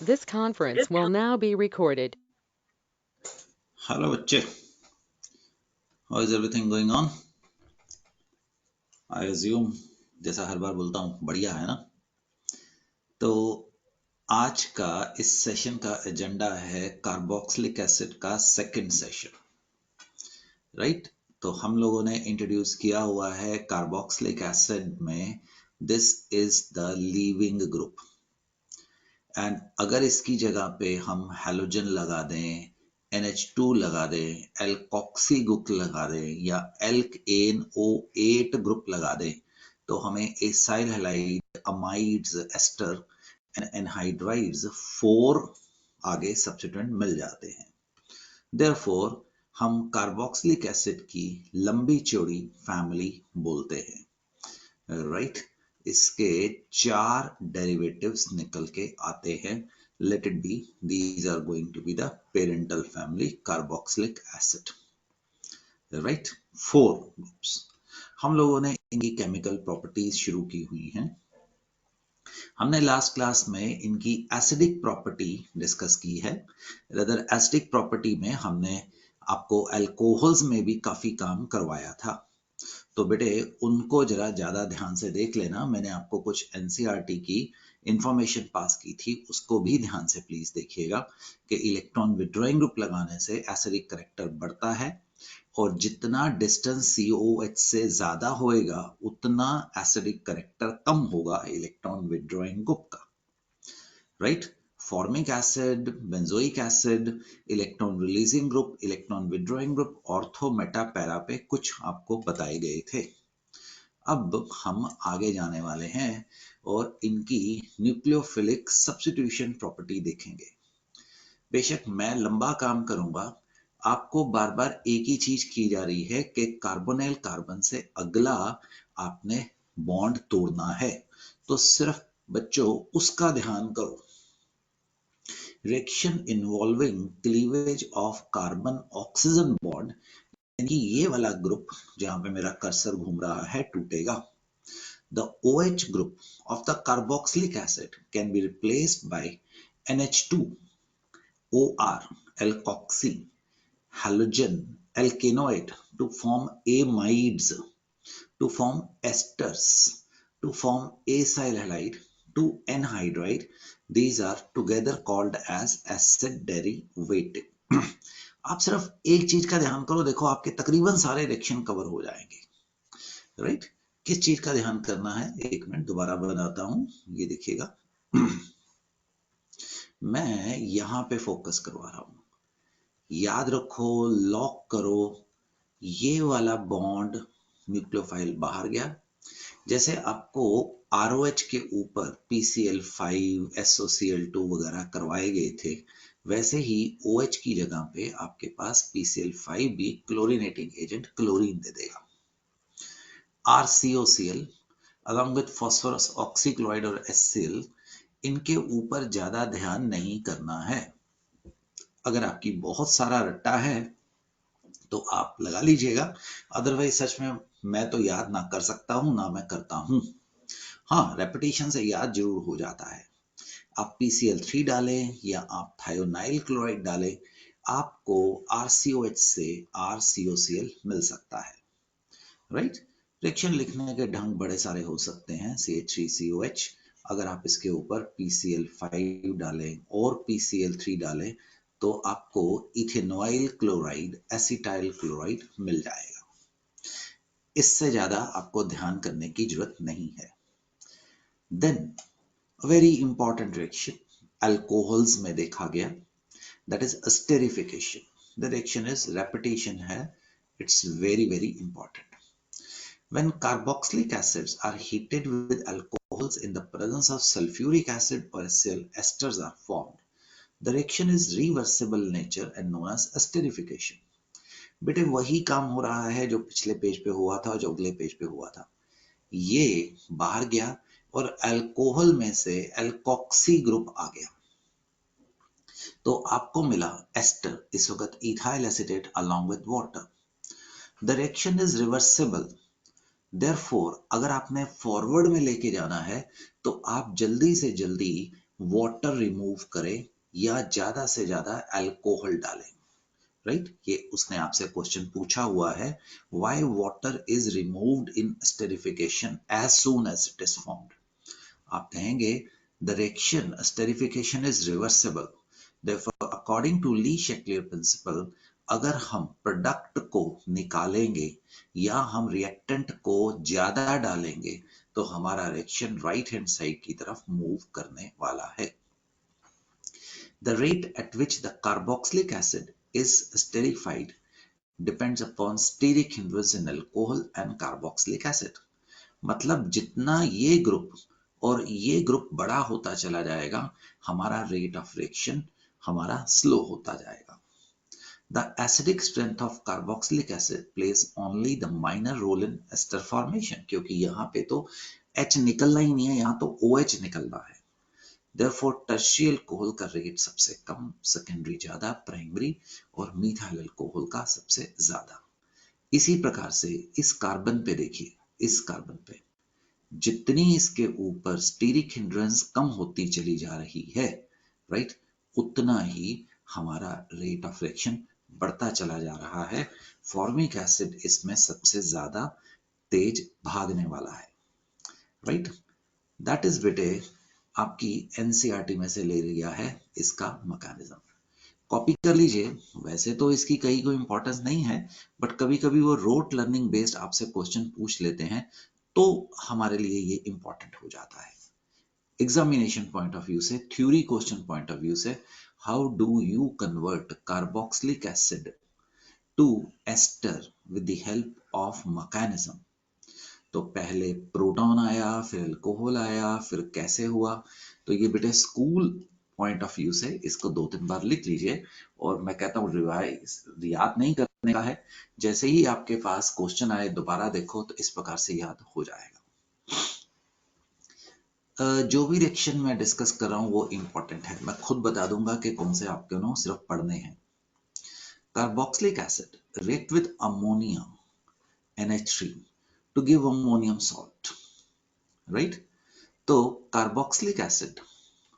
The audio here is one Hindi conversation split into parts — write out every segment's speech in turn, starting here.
This conference will now be recorded. Hello बच्चे, how is everything going on? I assume जैसा हर बार बोलता हूँ बढ़िया है ना। तो आज का इस सेशन का एजेंडा है कार्बोक्सिलिक एसिड का सेकंड सेशन, राइट। तो हम लोगों ने इंट्रोड्यूस किया हुआ है कार्बोक्सिलिक एसिड में this is the leaving group, and अगर इसकी जगह पे हम हैलोजन लगा दें, NH2 लगा दें, एल्कोक्सी ग्रुप लगा दें या एल्क NO8 ग्रुप लगा दें, तो हमें acyl halide, amides, ester and anhydrides 4 आगे सब्स्टिट्यूएंट मिल जाते हैं। देयरफॉर हम कार्बोक्सिलिक एसिड की लंबी चौड़ी फैमिली बोलते हैं, राइट। इसके 4 डेरिवेटिव्स निकल के आते हैं। Let it be, these are going to be the parental family carboxylic acid, right. 4 groups. हम लोगों ने इनकी केमिकल प्रॉपर्टीज शुरू की हुई हैं। हमने लास्ट क्लास में इनकी एसिडिक प्रॉपर्टी डिस्कस की है। रदर एसिडिक प्रॉपर्टी में हमने आपको अल्कोहल्स में भी काफी काम करवाया था, तो बेटे उनको जरा ज्यादा ध्यान से देख लेना। मैंने आपको कुछ एनसीईआरटी की इंफॉर्मेशन पास की थी, उसको भी ध्यान से प्लीज देखिएगा कि इलेक्ट्रॉन विड्रॉइंग ग्रुप लगाने से एसिडिक करेक्टर बढ़ता है, और जितना डिस्टेंस COOH से ज्यादा होएगा उतना एसिडिक करेक्टर कम होगा इलेक्ट्रॉन विड्रॉइंग ग्रुप का, right. Formic acid, benzoic acid, electron releasing group, electron withdrawing group, ortho, Meta, para पे कुछ आपको बताए गए थे। अब हम आगे जाने वाले हैं और इनकी न्यूक्लियोफिलिक सब्स्टिट्यूशन प्रॉपर्टी देखेंगे। बेशक मैं लंबा काम करूंगा, आपको बार बार एक ही चीज की जा रही है कि कार्बोनिल कार्बन से अगला आपने बॉन्ड तोड़ना है, तो सिर्फ बच्चों उसका ध्यान करो। Reaction involving cleavage of carbon oxygen bond, यानी ये वाला ग्रुप जहां पे मेरा कर्सर घूम रहा है टूटेगा। The OH group of the carboxylic acid can be replaced by NH2, OR, alkoxy, halogen, alkanoate to form amides, to form esters, to form acyl halide, to anhydride. These are together called as acid derivative. आप सिर्फ एक चीज का ध्यान करो, देखो आपके तकरीबन सारे रिएक्शन कवर हो जाएंगे, राइट। किस चीज का ध्यान करना है, एक मिनट दोबारा बनाता हूं, ये देखिएगा। मैं यहां पे फोकस करवा रहा हूं, याद रखो, लॉक करो, ये वाला बॉन्ड न्यूक्लियोफाइल बाहर गया। जैसे आपको ROH के ऊपर PCl5, SOCl2 वगैरह करवाए गए थे, वैसे ही OH की जगह पे आपके पास PCl5 भी क्लोरीनेटिंग एजेंट क्लोरीन दे देगा। RCOCl along with phosphorus oxychloride और HCl, इनके ऊपर ज्यादा ध्यान नहीं करना है। अगर आपकी बहुत सारा रट्टा है तो आप लगा लीजिएगा, अदरवाइज सच में मैं तो याद ना कर सकता हूं ना मैं करता हूं। हाँ, रेपिटेशन से याद जरूर हो जाता है। आप PCl3 डालें या आप थायोनाइल क्लोराइड डालें, आपको RCOH से RCOCl मिल सकता है, राइट। रिएक्शन लिखने के ढंग बड़े सारे हो सकते हैं। CH3COH, अगर आप इसके ऊपर PCl5 डालें और PCl3 डालें तो आपको इथेनॉइल क्लोराइड, एसिटाइल क्लोराइड मिल जाएगा। इससे ज्यादा आपको ध्यान करने की जरूरत नहीं है। Then very important reaction alcohols में देखा गया, that is esterification. The reaction is repetition है, it's very very important. When carboxylic acids are heated with alcohols in the presence of sulfuric acid or esters are formed, the reaction is reversible nature and known as esterification. बेटे वही काम हो रहा है जो पिछले पेज पे हुआ था और जो अगले पेज पे हुआ था। ये बाहर गया और अल्कोहल में से एल्कोक्सी ग्रुप आ गया, तो आपको मिला एस्टर, इस वक्त ethyl acetate along with water. The reaction is reversible. Therefore, अगर आपने फॉरवर्ड में लेके जाना है तो आप जल्दी से जल्दी वाटर रिमूव करे या ज्यादा से ज्यादा अल्कोहल डाले, राइट? ये उसने आपसे क्वेश्चन पूछा हुआ है, why water is removed in esterification as soon as it is formed. आप कहेंगे the reaction esterification is reversible, therefore according to Lee-Shekelier principle, अगर हम प्रोडक्ट को निकालेंगे या हम रिएक्टेंट को ज्यादा डालेंगे तो हमारा रिएक्शन राइट हैंड साइड की तरफ मूव करने वाला है। The rate at which the carboxylic acid is esterified depends upon steric hindrance in alcohol and carboxylic acid। मतलब जितना ये ग्रुप और ये ग्रुप बड़ा होता चला जाएगा, हमारा रेट ऑफ रिएक्शन हमारा स्लो होता जाएगा। The acidic strength of carboxylic acid plays only the minor role in ester formation, क्योंकि यहाँ पे तो H निकलना ही नहीं है, यहाँ तो OH निकलना है। Therefore टर्शियरी अल्कोहल का रेट सबसे कम, सेकेंडरी ज्यादा, प्राइमरी और मीथाइल अल्कोहल का सबसे ज्यादा। इसी प्रकार से इस कार्बन पे देखिए, इस कार्बन पे जितनी इसके ऊपर स्टीरिक हिंड्रेंस कम होती चली जा रही है, राइट, उतना ही हमारा रेट ऑफ रिएक्शन बढ़ता चला जा रहा है। फॉर्मिक एसिड इसमें सबसे ज्यादा तेज भागने वाला है, राइट। दैट इज बेटे आपकी एनसीईआरटी में से ले लिया है इसका मैकेनिज्म, कॉपी कर लीजिए। वैसे तो इसकी कहीं कोई इंपॉर्टेंस नहीं है, बट कभी कभी वो रोट लर्निंग बेस्ड आपसे क्वेश्चन पूछ लेते हैं, तो हमारे लिए ये इंपॉर्टेंट हो जाता है एग्जामिनेशन पॉइंट ऑफ व्यू से, theory question point of view से। How do you convert carboxylic acid to ester with the help of mechanism? तो पहले प्रोटॉन आया, फिर अल्कोहल आया, फिर कैसे हुआ? तो ये बेटे स्कूल पॉइंट ऑफ व्यू से इसको 2-3 बार लिख लीजिए, और मैं कहता हूँ रिवाइज याद नहीं करने का है, जैसे ही आपके पास क्वेश्चन आए दोबारा देखो तो इस प्रकार से याद हो जाएगा। जो भी रिएक्शन मैं डिस्कस कर रहा हूँ वो इंपॉर्टेंट है, मैं खुद बता दूंगा कि कौन से आपके नो सिर्फ पढ़ने हैं। Carboxylic acid react with ammonia NH3 to give ammonium salt, right? तो carboxylic acid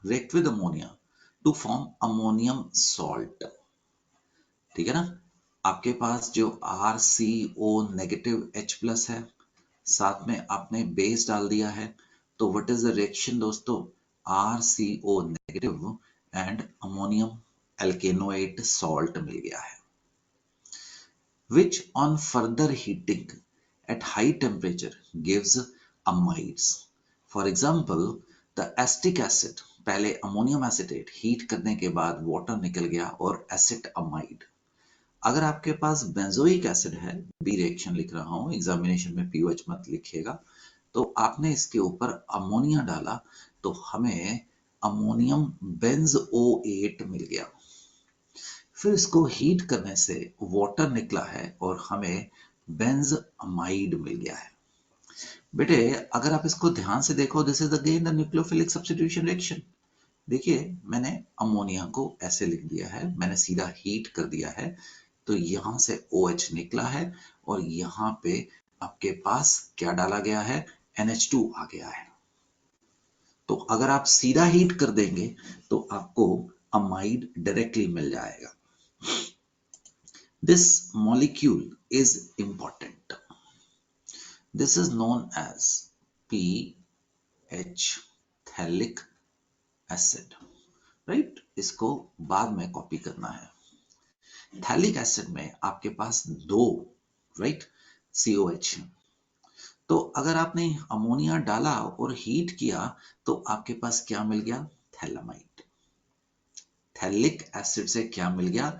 react with ammonia to form ammonium salt, ठीक है ना। आपके पास जो RCO नेगेटिव H+ है, साथ में आपने बेस डाल दिया है, तो व्हाट इज द रिएक्शन दोस्तों? RCO negative and ammonium alkanoate salt मिल गया है, which on further heating at high temperature gives amides. For example, the acetic acid, पहले अमोनियम एसिटेट, हीट करने के बाद वाटर निकल गया और एसिड अमाइड। अगर आपके पास बेंजोइक एसिड है, बी रिएक्शन लिख रहा हूं, एग्जामिनेशन में पीओएच मत लिखिएगा, तो आपने इसके ऊपर अमोनिया डाला तो हमें अमोनियम बेंजोएट मिल गया। फिर इसको हीट करने से वाटर निकला है और हमें बेंजमाइड मिल गया है। बेटे अगर आप इसको ध्यान से देखो, this is again the nucleophilic substitution reaction. देखिए मैंने अमोनिया को ऐसे लिख दिया है, मैंने सीधा हीट कर दिया है, तो यहां से OH निकला है और यहाँ पे आपके पास क्या डाला गया है? NH2 आ गया है। तो अगर आप सीधा हीट कर देंगे तो आपको अमाइड डायरेक्टली मिल जाएगा। This molecule is important. This is known as PH phthalic acid, right? इसको बाद में कॉपी करना है। थैलिक एसिड में आपके पास 2 राइट COH, तो अगर आपने अमोनिया डाला और हीट किया तो आपके पास क्या मिल गया? थैलामाइड। थैलिक एसिड से क्या मिल गया?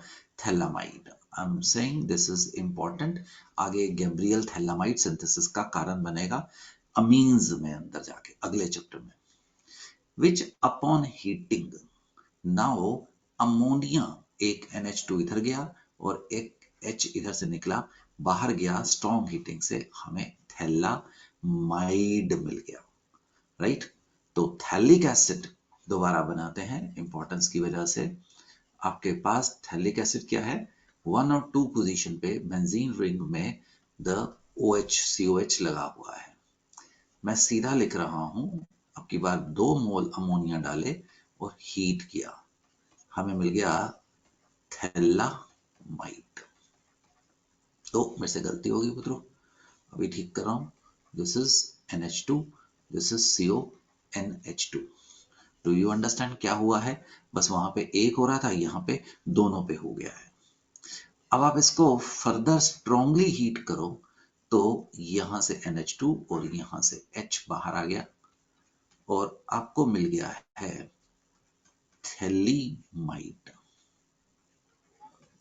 Phthalimide. I am saying this is important, आगे गैब्रियल थैलामाइड सिंथेसिस का कारण बनेगा अमीन्स में अंदर जाके अगले चैप्टर में। विच अपॉन हीटिंग, नाउ अमोनिया, एक NH2 इधर गया और एक H इधर से निकला, बाहर गया, स्ट्रॉन्ग हीटिंग से हमें थैलामाइड मिल गया, राइट। तो थैलिक एसिड दोबारा बनाते हैं इंपॉर्टेंस की वजह से। आपके पास थैलिक एसिड क्या है? 1 और 2 पोजीशन पे बेंजीन रिंग में द OH COH लगा हुआ है। मैं सीधा लिख रहा हूं, अब की बार 2 मोल अमोनिया डाले और हीट किया, हमें मिल गया थैलामाइड। तो मेरे से गलती होगी पुत्रों, अभी ठीक कर रहा हूं। This is NH2, this is CONH2। Do you understand क्या हुआ है? बस वहां पे एक हो रहा था, यहाँ पे दोनों पे हो गया है। अब आप इसको फर्दर स्ट्रांगली हीट करो तो यहां से NH2 और यहां से H बाहर आ गया और आपको मिल गया है phthalimide,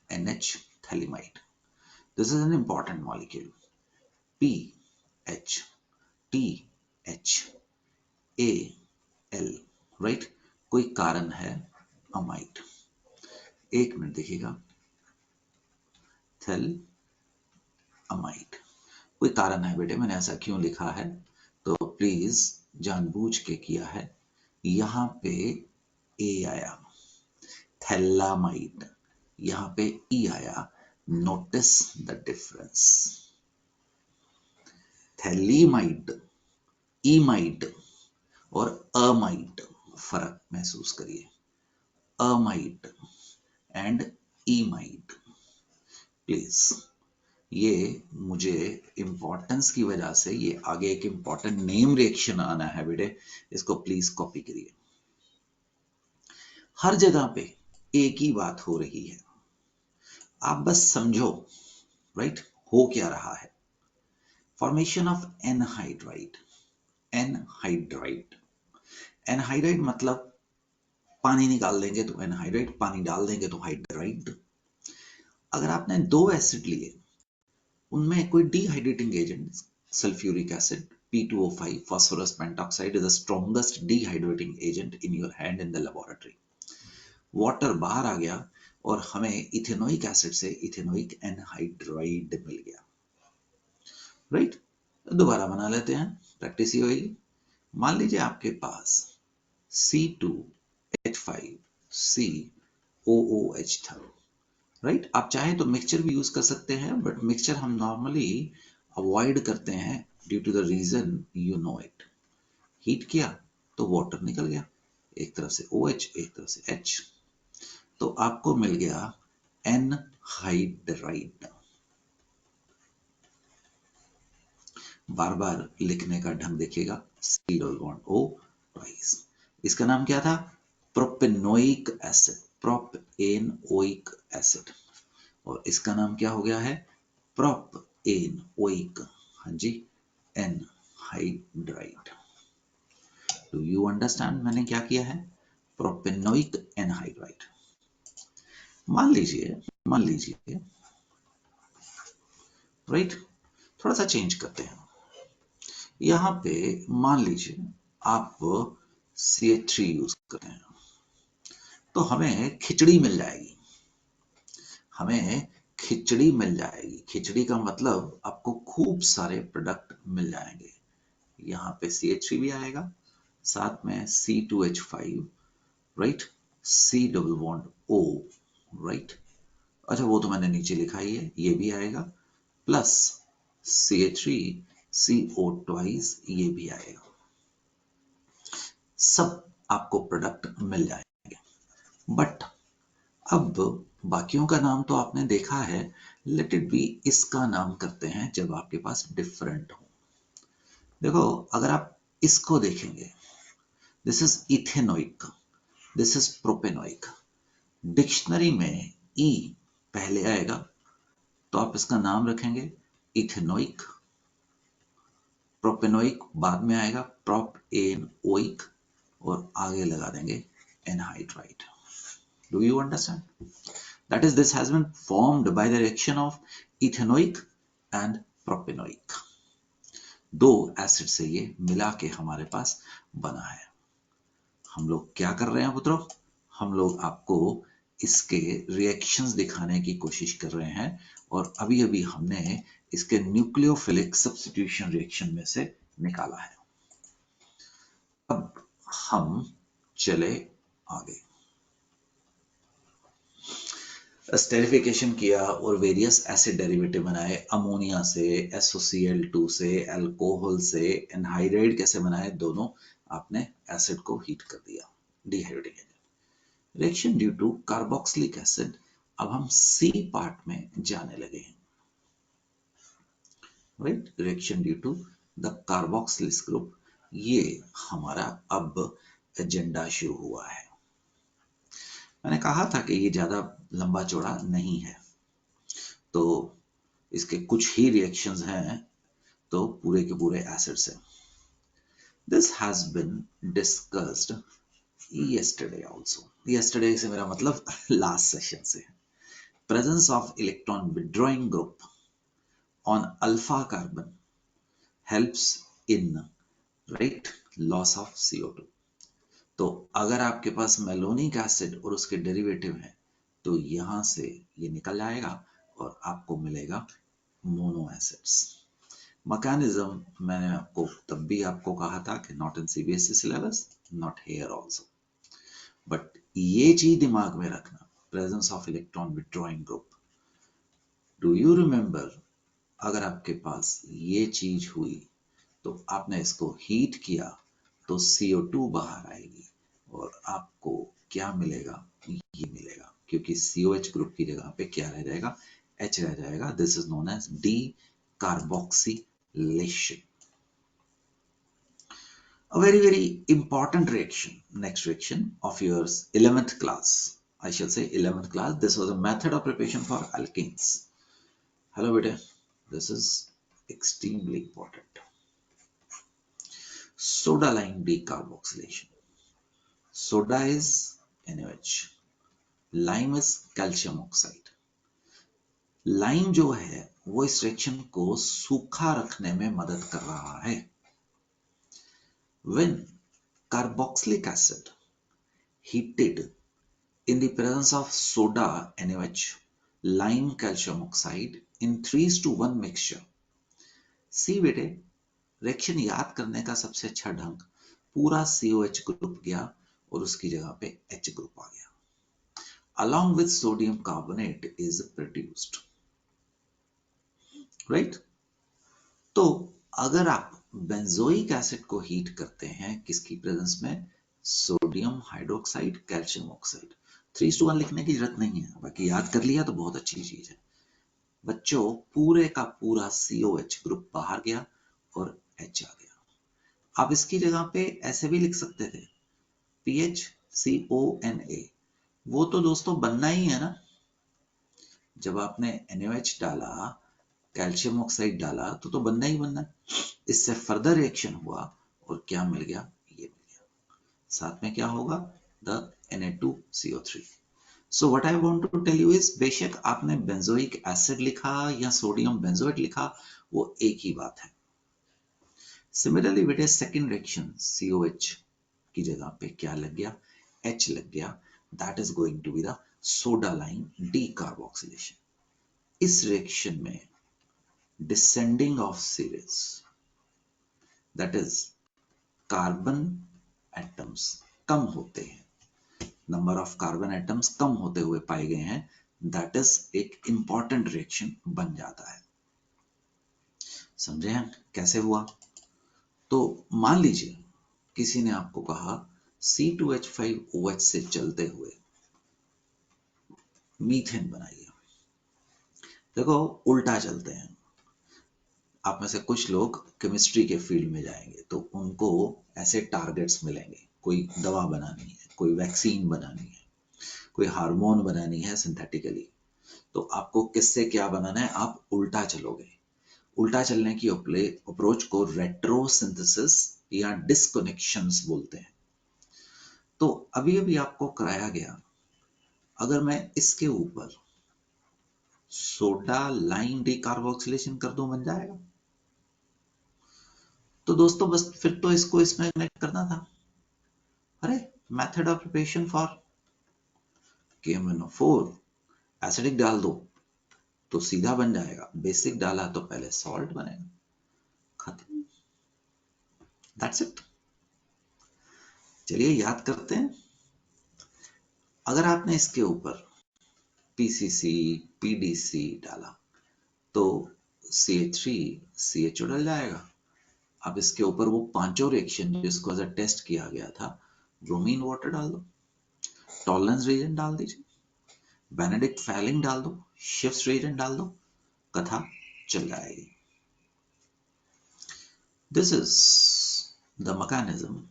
NH phthalimide. This is an important molecule, PH TH AL, right. कोई कारण है अमाइड। एक मिनट देखिएगा, थैल अमाइड, कोई कारण है बेटे, मैंने ऐसा क्यों लिखा है तो प्लीज जानबूझ के किया है। यहां पे ए आया थैलामाइड, यहां पे ई आया, नोटिस द डिफरेंस। थैलीमाइड, ईमाइड और अमाइड, फर्क महसूस करिए। अमाइड एंड ईमाइड, प्लीज ये मुझे इंपॉर्टेंस की वजह से ये आगे एक इंपॉर्टेंट नेम रिएक्शन आना है बेटे, इसको प्लीज कॉपी करिए। हर जगह पे एक ही बात हो रही है, आप बस समझो, राइट। हो क्या रहा है? Formation of anhydride. Anhydride, anhydride मतलब पानी निकाल देंगे तो एनहाइड्राइड, पानी डाल देंगे तो हाइड्राइड। अगर आपने दो एसिड लिए, उनमें कोई dehydrating agent, sulphuric acid P2O5, phosphorus pentoxide is the strongest dehydrating agent in your hand in the laboratory. Water बाहर आ गया और हमें इथेनोइक एसिड से इथेनोइक एनहाइड्राइड मिल गया, राइट। दोबारा बना लेते हैं, प्रैक्टिस ही होगी। मान लीजिए आपके पास C2H5COOH था, राइट। आप चाहें तो मिक्सचर भी यूज कर सकते हैं, बट मिक्सचर हम नॉर्मली अवॉइड करते हैं due to the reason you know it. Heat किया तो वाटर निकल गया, एक तरफ से OH एक तरफ से H, तो आपको मिल गया एनहाइड्राइड। बार बार लिखने का ढंग देखिएगा, C double bond O twice. इसका नाम क्या था? Propanoic acid, propanoic acid. और इसका नाम क्या हो गया है? प्रोपेनोइक, हाँ जी, एनहाइड्राइड। डू यू अंडरस्टैंड मैंने क्या किया है? Propanoic anhydride. मान लीजिए राइट, थोड़ा सा चेंज करते हैं। यहां पे मान लीजिए आप CH3 यूज करते हैं, तो हमें खिचड़ी मिल जाएगी, हमें खिचड़ी मिल जाएगी। खिचड़ी का मतलब आपको खूब सारे प्रोडक्ट मिल जाएंगे। यहाँ पे CH3 भी आएगा, साथ में C2H5, right, C double bond O, right. अच्छा वो तो मैंने नीचे लिखा ही है, ये भी आएगा, प्लस CH3CO ट्वाइस, ये भी आएगा। सब आपको प्रोडक्ट मिल जाएंगे। बट अब बाकियों का नाम तो आपने देखा है, लेट इट बी इसका नाम करते हैं जब आपके पास डिफरेंट हो। देखो अगर आप इसको देखेंगे, this is ethanoic, this is propanoic. Dictionary में ई पहले आएगा तो आप इसका नाम रखेंगे इथेनोइक, प्रोपेनोइक बाद में आएगा प्रोपेनोइक, और आगे लगा देंगे anhydride. Do you understand? That is, this has been formed by the reaction of ethanoic and propanoic. दो एसिड से ये मिला के हमारे पास बना है। हम लोग क्या कर रहे हैं पुत्रों? हम लोग आपको इसके रिएक्शंस दिखाने की कोशिश कर रहे हैं, और अभी अभी हमने इसके न्यूक्लियोफिलिक सब्स्टिट्यूशन रिएक्शन में से निकाला है। अब हम चले आगे। स्टेरिफिकेशन किया और वेरियस एसिड डेरिवेटिव बनाए, अमोनिया से, SOCl2 से, अल्कोहल से, एनहाइड्राइड कैसे बनाए, दोनों आपने एसिड को हीट कर दिया, dehydrating agent. Reaction due to carboxylic acid, अब हम सी पार्ट में जाने लगे हैं, right. Reaction due to the carboxylic group, ये हमारा अब एजेंडा शुरू हुआ है। मैंने कहा था कि ये ज्यादा लंबा चौड़ा नहीं है, तो इसके कुछ ही रिएक्शंस हैं, तो पूरे के पूरे एसिड्स हैं। This has been discussed yesterday also. Yesterday से मेरा मतलब लास्ट सेशन से। Presence of electron withdrawing group on alpha carbon helps in right loss of CO2. तो अगर आपके पास मेलोनिक एसिड और उसके डेरिवेटिव है तो यहां से ये निकल जाएगा और आपको मिलेगा मोनो एसिड्स। मैकेनिज्म मैंने आपको तब भी आपको कहा था कि not in CBSE syllabus, not here also, but ये चीज दिमाग में रखना, presence of electron withdrawing group. Do you remember, अगर आपके पास ये चीज हुई तो आपने इसको हीट किया तो CO2 बाहर आएगी और आपको क्या मिलेगा, ये मिलेगा, क्योंकि COH ग्रुप की जगह पे क्या रह जाएगा, H रह जाएगा। This is known as decarboxylation. A very important reaction, next reaction of yours 11th class, I shall say 11th class. This was a method of preparation for alkenes. Hello beta, this is extremely important. Soda lime decarboxylation. Soda is NaOH, lime is calcium oxide. Lime जो है वो इस रिएक्शन को सूखा रखने में मदद कर रहा है। When carboxylic acid heated in the presence of soda NaOH, lime calcium oxide in 3:1 mixture. सी बेटे, रिएक्शन याद करने का सबसे अच्छा ढंग, पूरा COH ग्रुप गया और उसकी जगह पे H ग्रुप आ गया, along with sodium carbonate is produced, right? तो अगर आप बेंजोइक एसिड को हीट करते हैं किसकी प्रेजेंस में, सोडियम हाइड्रोक्साइड कैल्शियम ऑक्साइड, 3:1 लिखने की जरूरत नहीं है, बाकी याद कर लिया तो बहुत अच्छी चीज है। बच्चों, पूरे का पूरा COH ग्रुप बाहर गया और H आ गया। आप इसकी जगह पे ऐसे भी लिख सकते थे, PHCONA, वो तो दोस्तों बनना ही है ना। जब आपने NaOH डाला, कैल्शियम ऑक्साइड डाला तो बनना ही बनना। इससे फर्दर रिएक्शन हुआ और क्या मिल गया, ये मिल गया। साथ में क्या होगा, the Na2CO3। So what I want to tell you is, बेशक आपने बेंजोइक एसिड लिखा या सोडियम बेंजोएट लिखा, वो एक ही बात है। सिमिलरली बेटे सेकेंड रिएक्शन COH की जगह पे क्या लग गया, H लग गया, that is going to be the soda lime decarboxylation. इस रिएक्शन में descending of series, that is carbon atoms कम होते हैं, नंबर ऑफ कार्बन एटम्स कम होते हुए पाए गए हैं, दैट इज एक इंपॉर्टेंट रिएक्शन बन जाता है। समझे हैं कैसे हुआ? तो मान लीजिए किसी ने आपको कहा C2H5OH से चलते हुए मीथेन बनाइए। देखो उल्टा चलते हैं। आप में से कुछ लोग केमिस्ट्री के फील्ड में जाएंगे तो उनको ऐसे टारगेट्स मिलेंगे, कोई दवा बनानी है, कोई वैक्सीन बनानी है, कोई हार्मोन बनानी है सिंथेटिकली, तो आपको किससे क्या बनाना है, आप उल्टा चलोगे। उल्टा चलने की अप्रोच को रेट्रोसिंथेसिस या डिस्कनेक्शंस बोलते हैं। तो अभी अभी आपको कराया गया, अगर मैं इसके ऊपर सोडा लाइम डीकार्बोक्सिलेशन कर दूं, बन जाएगा। तो दोस्तों बस फिर तो इसको इसमें कनेक्ट करना था। अरे method of preparation for KMnO4, acidic डाल दो तो सीधा बन जाएगा, बेसिक डाला तो पहले सॉल्ट बनेगा, खत्म, दैट्स इट। चलिए याद करते हैं। अगर आपने इसके ऊपर PCC PDC डाला तो CH3CHO डल जाएगा। अब इसके ऊपर वो पांचों रिएक्शन जिसको एज अ टेस्ट किया गया था, ब्रोमीन वाटर डाल दो, टॉलरेंस रिएजेंट डाल दीजिए, बेनेडिक्ट फैलिंग डाल दो, शिफ्ट रिएजेंट डाल दो, कथा चल जाएगी। This is the mechanism.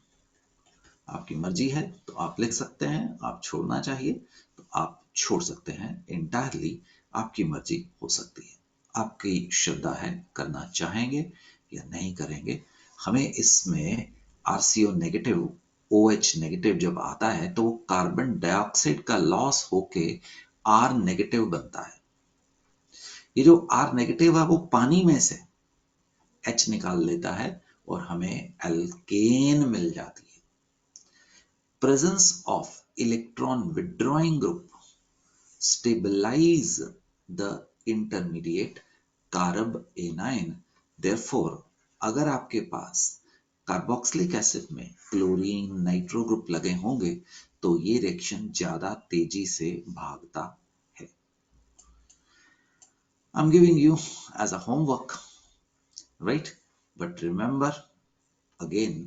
आपकी मर्जी है तो आप लिख सकते हैं, आप छोड़ना चाहिए तो आप छोड़ सकते हैं, इंटायरली आपकी मर्जी हो सकती है। आपकी श्रद्धा है, करना चाहेंगे या नहीं करेंगे। हमें इसमें RCO नेगेटिव, OH नेगेटिव जब आता है तो वो कार्बन डाइऑक्साइड का लॉस होके R नेगेटिव बनता है। ये जो R नेगेटिव है वो पानी में से H निकाल लेता है और हमें एल्केन मिल जाती है। Presence of electron withdrawing group stabilize the intermediate carb anion. Therefore, अगर आपके पास कार्बोक्सिलिक एसिड में क्लोरीन नाइट्रो ग्रुप लगे होंगे तो ये रिएक्शन ज्यादा तेजी से भागता है। I'm giving you as a homework, right? But remember again,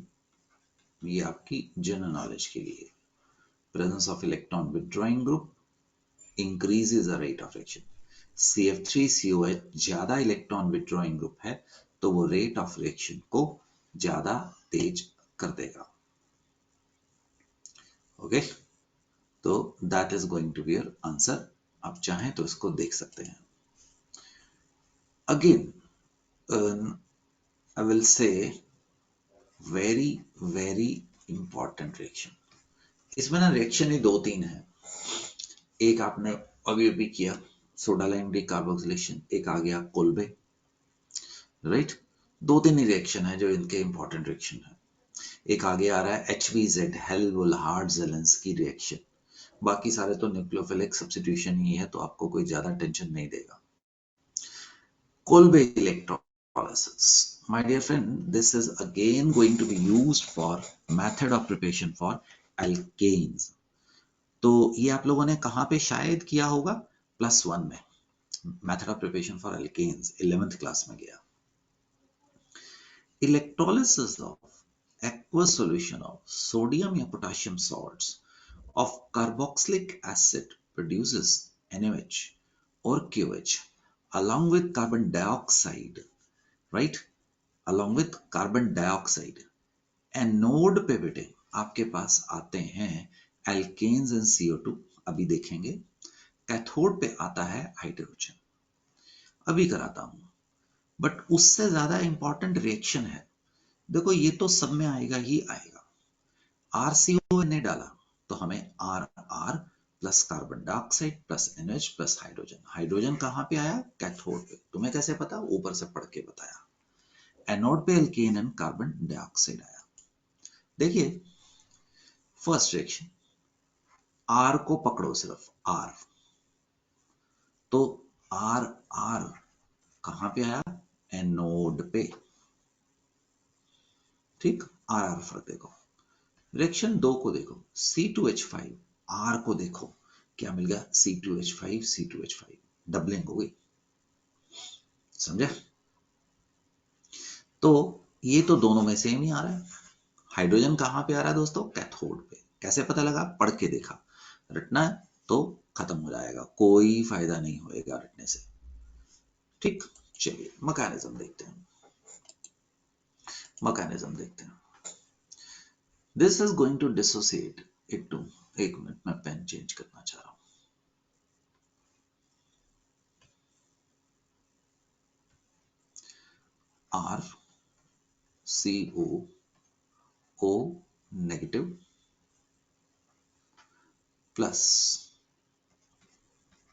ये आपकी जनरल नॉलेज के लिए। Presence of electron withdrawing group increases the rate of reaction. CF3COH ज्यादा इलेक्ट्रॉन विड्रॉइंग ग्रुप है तो वो रेट ऑफ रिएक्शन को ज्यादा तेज कर देगा। ओके, तो that is going to be your answer. आप चाहें तो इसको देख सकते हैं। Again I will say very very important reaction. इसमें ना रिएक्शन ही 2-3 है। एक आपने अभी अभी किया सोडा लाइम डिकार्बोक्सिलेशन, एक आ गया कोल्बे, राइट? 2-3 ही रिएक्शन है जो इनके इंपॉर्टेंट रिएक्शन है। एक आगे आ रहा है HVZ हेल्वुल-हार्ट-ज़ेलेंस्की रिएक्शन। बाकी सारे तो न्यूक्लियोफिलिक सब्स्टिट्यूशन ही है तो आपको कोई ज्यादा टेंशन नहीं देगा। Kolbe electrolysis, my dear friend, this is again going to be used for method of preparation for alkanes. तो ये आप लोगों ने कहाँ पे शायद किया होगा? +1 में, method of preparation for alkanes 11th class में गया। Electrolysis of aqueous solution of sodium या potassium salts of carboxylic acid produces NaOH or KOH along with carbon dioxide, right? Along with carbon dioxide. Anode पे बेटे आपके पास आते हैं एल्केन्स एंड CO2, अभी देखेंगे। कैथोड पे आता है हाइड्रोजन, अभी कराता हूं। बट उससे ज्यादा इंपॉर्टेंट रिएक्शन है, देखो ये तो सब में आएगा ही आएगा। RCO ने डाला तो हमें RR plus carbon dioxide plus NH plus hydrogen. Hydrogen कहाँ पे आया? कैथोड पे। तुम्हें कैसे पता? ऊपर से पढ़ के बताया। एनोड पे एल्केन एंड कार्बन डाइऑक्साइड आया। देखिए फर्स्ट रिएक्शन, R को पकड़ो सिर्फ R, तो RR कहां पे आया? एनोड पे, ठीक। RR फर्क देखो। रिएक्शन 2 को देखो, C2H5, R को देखो क्या मिल गया? C2H5 C2H5, डबलिंग हो गई, समझे? तो ये तो दोनों में सेम ही आ रहा है। हाइड्रोजन कहां पे आ रहा है दोस्तों? कैथोड पे। कैसे पता लगा? पढ़ के देखा। रटना है तो खत्म हो जाएगा, कोई फायदा नहीं होएगा रटने से, ठीक। चलिए मैकेनिज्म देखते हैं, मैकेनिज्म देखते हैं। This is going to dissociate it to, एक मिनट मैं पेन चेंज करना चाह रहा हूं। RCO O negative plus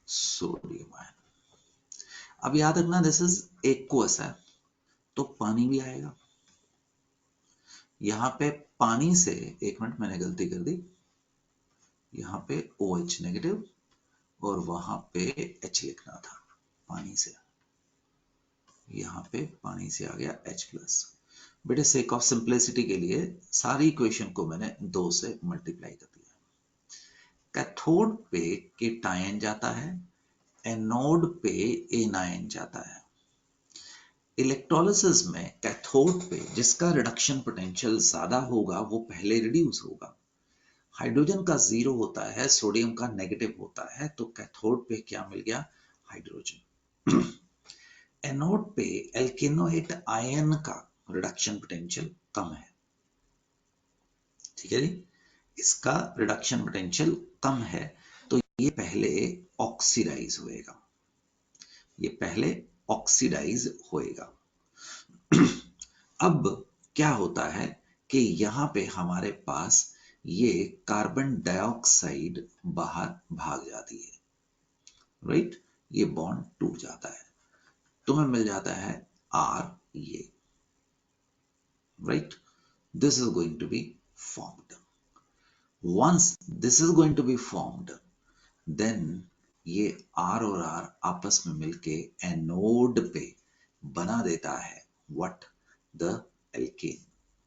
sodium ion. अब याद रखना दिस इज एक्वस है तो पानी भी आएगा। यहां पे पानी से, एक मिनट मैंने गलती कर दी, यहां पे OH नेगेटिव और वहां पे H लिखना था, पानी से, यहां पे पानी से आ गया H प्लस। बेटे सेक ऑफ सिंप्लिसिटी के लिए सारी इक्वेशन को मैंने 2 से मल्टीप्लाई कर दिया। कैथोड पे केटायन जाता है, एनोड पे एनायन जाता है। इलेक्ट्रोलिसिस में कैथोड पे जिसका रिडक्शन पोटेंशियल ज्यादा होगा वो पहले रिड्यूस होगा, हाइड्रोजन का 0 होता है, सोडियम का नेगेटिव होता है, तो कैथोड पे क्या मिल गया? हाइड्रोजन। एनोड पे एल्केनोइक आयन का रिडक्शन पोटेंशियल कम है, ठीक है जी, इसका रिडक्शन पोटेंशियल कम है, तो ये पहले ऑक्सीडाइज होएगा, ये पहले ऑक्सीडाइज होएगा। अब क्या होता है कि यहां पे हमारे पास ये कार्बन डाइऑक्साइड बाहर भाग जाती है, राइट, ये बॉन्ड टूट जाता है, तुम्हें मिल जाता है R, ये, right, this is going to be formed. Once this is going to be formed, then ये R और R आपस में मिलके एनोड पे बना देता है what? The alkene,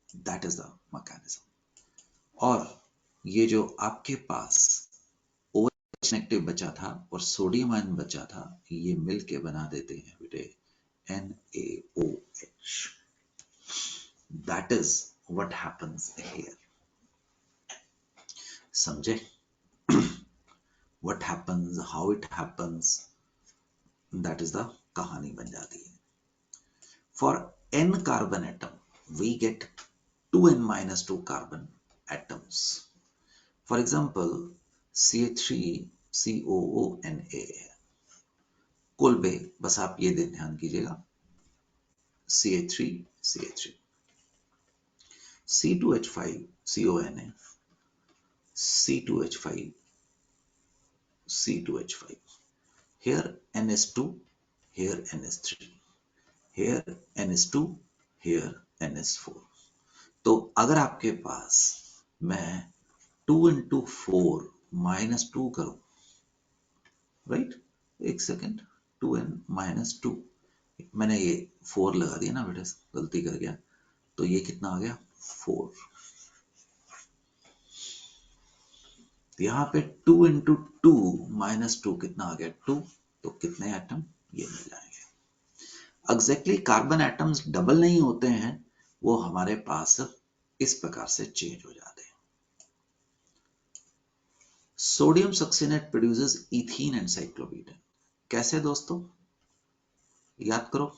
that is the mechanism. और ये जो आपके पास OH नेगेटिव बचा था और सोडियम आयन बचा था, ये मिलके बना देते हैं बेटे NaOH। That is what happens here, समझे? What happens, how it happens, that is the कहानी बन जाती है। For n carbon atom, we get 2n-2 carbon atoms. For example, CH3COONA है, कोल्बे, बस आप ये ध्यान कीजिएगा, CH3 C2H5 CONA, C2H5 C2H5, here NS2, here NS3, here NS2, here NS4। तो अगर आपके पास मैं 2 into 4 minus 2 करूं, राइट, एक सेकेंड, 2n minus 2, मैंने ये 4 लगा दिया ना बेटा, गलती कर गया, तो ये कितना आ गया? 4। यहाँ पे 2 into 2 minus 2 कितना आ गया? 2। तो कितने एटम? ये मिल जाएंगे। एग्जैक्टली कार्बन एटम्स डबल नहीं होते हैं, वो हमारे पास इस प्रकार से चेंज हो जाते हैं। Sodium succinate produces ethene and cyclobutane. कैसे दोस्तों? याद करो,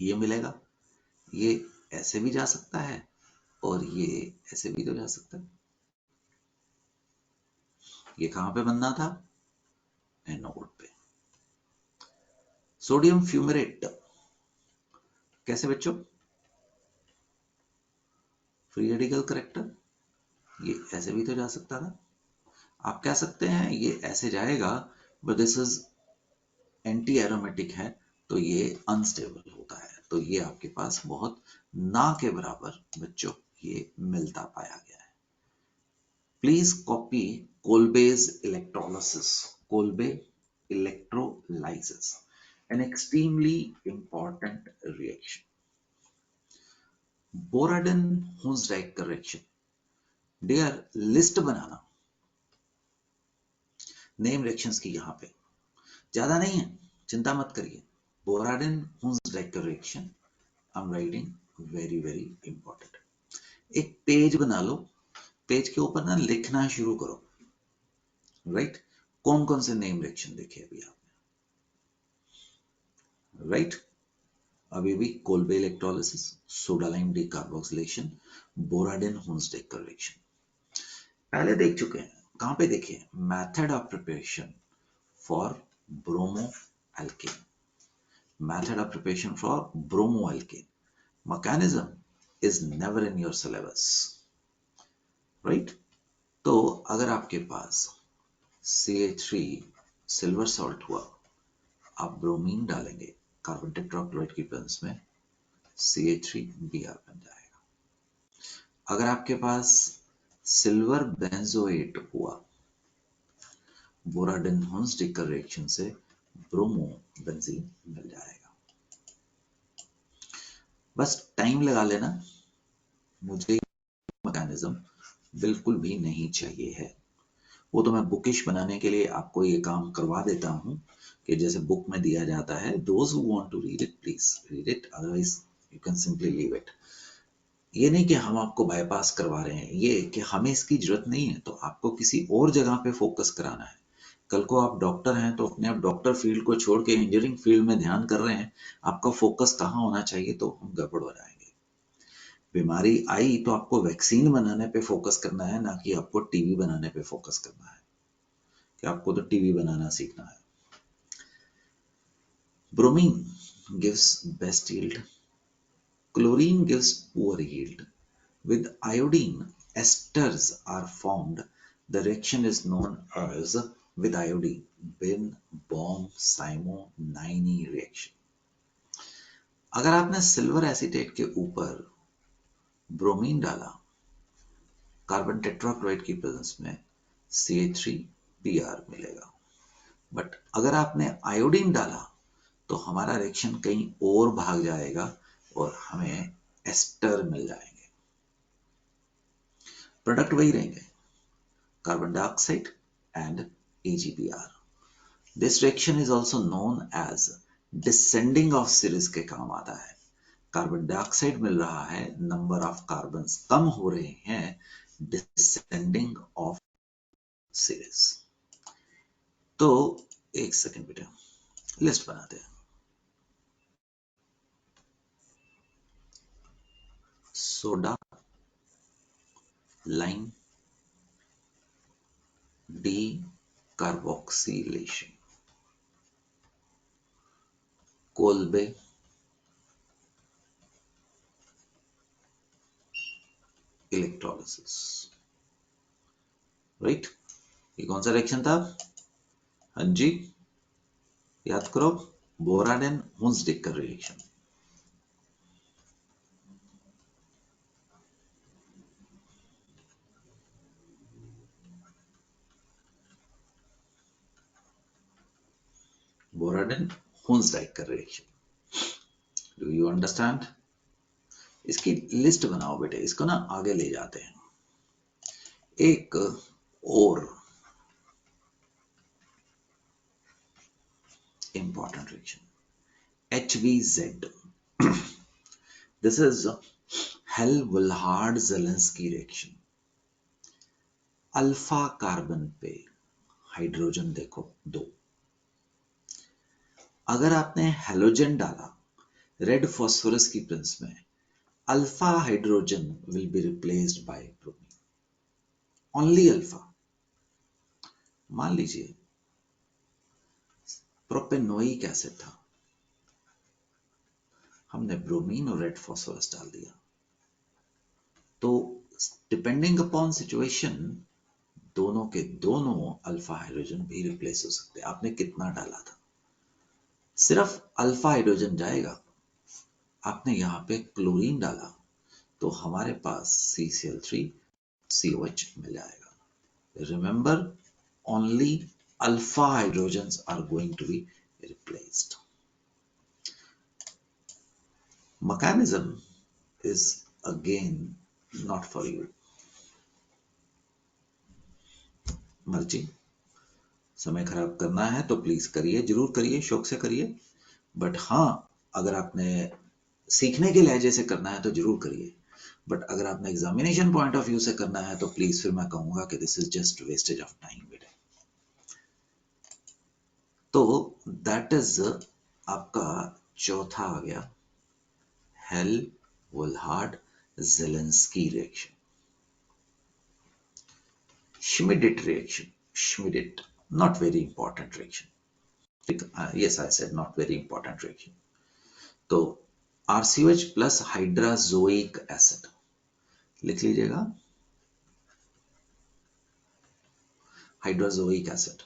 ये मिलेगा, ये ऐसे भी जा सकता है और ये ऐसे भी तो जा सकता है। ये कहां पे बनना था? एनोड पे। सोडियम फ्यूमेरेट कैसे बच्चों? फ्री रेडिकल करेक्टर, ये ऐसे भी तो जा सकता था। आप कह सकते हैं ये ऐसे जाएगा, but this is anti aromatic है, तो ये अनस्टेबल होता है, तो ये आपके पास बहुत ना के बराबर बच्चों ये मिलता पाया गया है। Please copy Kolbe's electrolysis, Kolbe electrolysis, an extremely important reaction. Boradin-Hunsdijk reaction, dear list बनाना नेम रिएक्शंस की, यहां पे ज्यादा नहीं है, चिंता मत करिए। Borodin Hunsdiecker reaction, I am writing very very important. एक पेज बना लो, पेज के ऊपर ना लिखना शुरू करो, राइट, कौन कौन से नेम रिएक्शन देखे अभी आपने, राइट, अभी भी Kolbe electrolysis, soda lime decarboxylation, Borodin Hunsdiecker reaction पहले देख चुके हैं। कहां पे देखे? Method of preparation for bromo alkane, method of preparation for bromoalkane, mechanism is never in your syllabus, right? तो अगर आपके पास CH3 सिल्वर सॉल्ट हुआ, आप ब्रोमीन डालेंगे कार्बन टेट्राक्लोराइड की प्रेजेंस में, CH3Br बन जाएगा। अगर आपके पास सिल्वर बेंजोएट हुआ, बोराडिन-हुंसडाइक रिएक्शन से ब्रोमो बेंजीन मिल जाएगा। बस टाइम लगा लेना, मुझे मैकेनिज्म बिल्कुल भी नहीं चाहिए है, वो तो मैं बुकिश बनाने के लिए आपको ये काम करवा देता हूं कि जैसे बुक में दिया जाता है, those who want to read it please read it, otherwise you can simply leave it. ये नहीं कि हम आपको बाईपास करवा रहे हैं, ये कि हमें इसकी जरूरत नहीं है तो आपको किसी और जगह पे फोकस कराना है। कल को आप डॉक्टर हैं तो अपने आप डॉक्टर फील्ड को छोड़ के इंजीनियरिंग फील्ड में ध्यान कर रहे हैं, आपका फोकस कहाँ होना चाहिए, तो हम गड़बड़ हो जाएंगे। बीमारी आई तो आपको वैक्सीन बनाने पे फोकस करना है, ना कि आपको टीवी बनाने पे फोकस करना है कि आपको तो टीवी बनाना सीखना है। Bromine gives best yield, chlorine gives poor yield. With iodine, esters are formed. The reaction is known as with iodine Bin-Bohm-Simon-Niney reaction. अगर आपने सिल्वर एसीटेट के ऊपर ब्रोमीन डाला कार्बन टेट्राक्लोराइड की प्रेजेंस में CH3Br मिलेगा। बट अगर आपने आयोडीन डाला तो हमारा रिएक्शन कहीं और भाग जाएगा और हमें एस्टर मिल जाएंगे। प्रोडक्ट वही रहेंगे, carbon dioxide and AgBr। This reaction is also known as descending of series के काम आता है। कार्बन डाइऑक्साइड मिल रहा है, नंबर ऑफ कार्बन कम हो रहे हैं, डिसेंडिंग ऑफ सीरीज। तो एक सेकेंड बेटा, लिस्ट बनाते हैं। Soda, lime, D carboxylation, Kolbe, electrolysis. Right, ये कौन सा रिएक्शन था? हाँ जी, याद करो, बोरान हुंसडिक का रिएक्शन। बोरान हुंसडिक का रिएक्शन। Do you understand? इसकी लिस्ट बनाओ बेटे, इसको ना आगे ले जाते हैं। एक और important reaction, HVZ। This is Hell Volhard Zelinsky reaction. Alpha carbon पे हाइड्रोजन देखो 2। अगर आपने हेलोजन डाला रेड फॉस्फोरस की प्रेजेंस में, alpha hydrogen will be replaced by bromine, only alpha. मान लीजिए प्रोपेनोइक एसिड था, हमने ब्रोमीन और रेड फॉस्फोरस डाल दिया, तो डिपेंडिंग अपॉन सिचुएशन दोनों के दोनों अल्फा हाइड्रोजन भी रिप्लेस हो सकते हैं। आपने कितना डाला था? सिर्फ अल्फा हाइड्रोजन जाएगा। आपने यहाँ पे क्लोरीन डाला तो हमारे पास CCl3COH मिल जाएगा। Remember, only alpha hydrogens are going to be replaced. Mechanism is again not for you. मर्जी, समय खराब करना है तो प्लीज करिए, जरूर करिए, शौक से करिए। बट हाँ, अगर आपने सीखने के लहजे से करना है तो जरूर करिए। बट अगर आपने एग्जामिनेशन पॉइंट ऑफ व्यू से करना है तो प्लीज फिर मैं कहूंगा कि this is just wastage of time बेटे। तो दैट इज आपका चौथा आ गया, हेल-वुल्हार्ड-ज़ेलेंस्की reaction. Schmidt reaction. Schmidt, not very important reaction. Yes, I said not very important reaction. तो RCOH plus हाइड्राजोइक एसिड लिख लीजिएगा, hydrazoic acid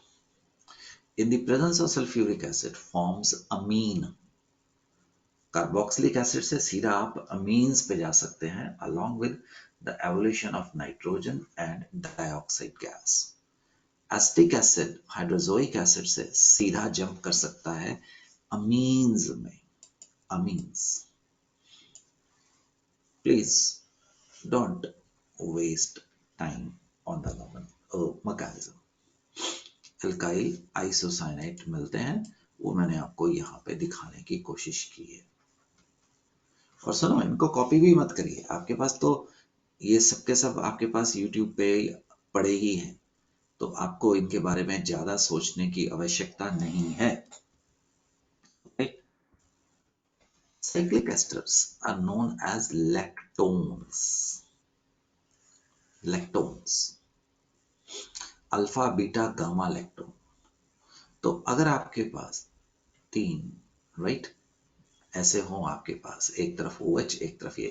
in the presence of sulfuric acid forms amine. Carboxylic acid से सीधा आप अमीन्स पे जा सकते हैं along with the evolution of nitrogen and dioxide gas. Acetic acid hydrazoic acid से सीधा जंप कर सकता है अमीन्स में, amines. Please don't waste time on the mechanism. Alkyl isocyanate मिलते हैं, वो मैंने आपको यहाँ पे दिखाने की कोशिश की है। और सुनो, इनको कॉपी भी मत करिए, आपके पास तो ये सब के सब आपके पास यूट्यूब पे पड़े ही हैं, तो आपको इनके बारे में ज्यादा सोचने की आवश्यकता नहीं है। Cyclic esters are known as lactones. Lactones, alpha beta gamma lactone. तो अगर आपके पास तीन, राइट, ऐसे हों आपके पास, एक तरफ OH एक तरफ ये,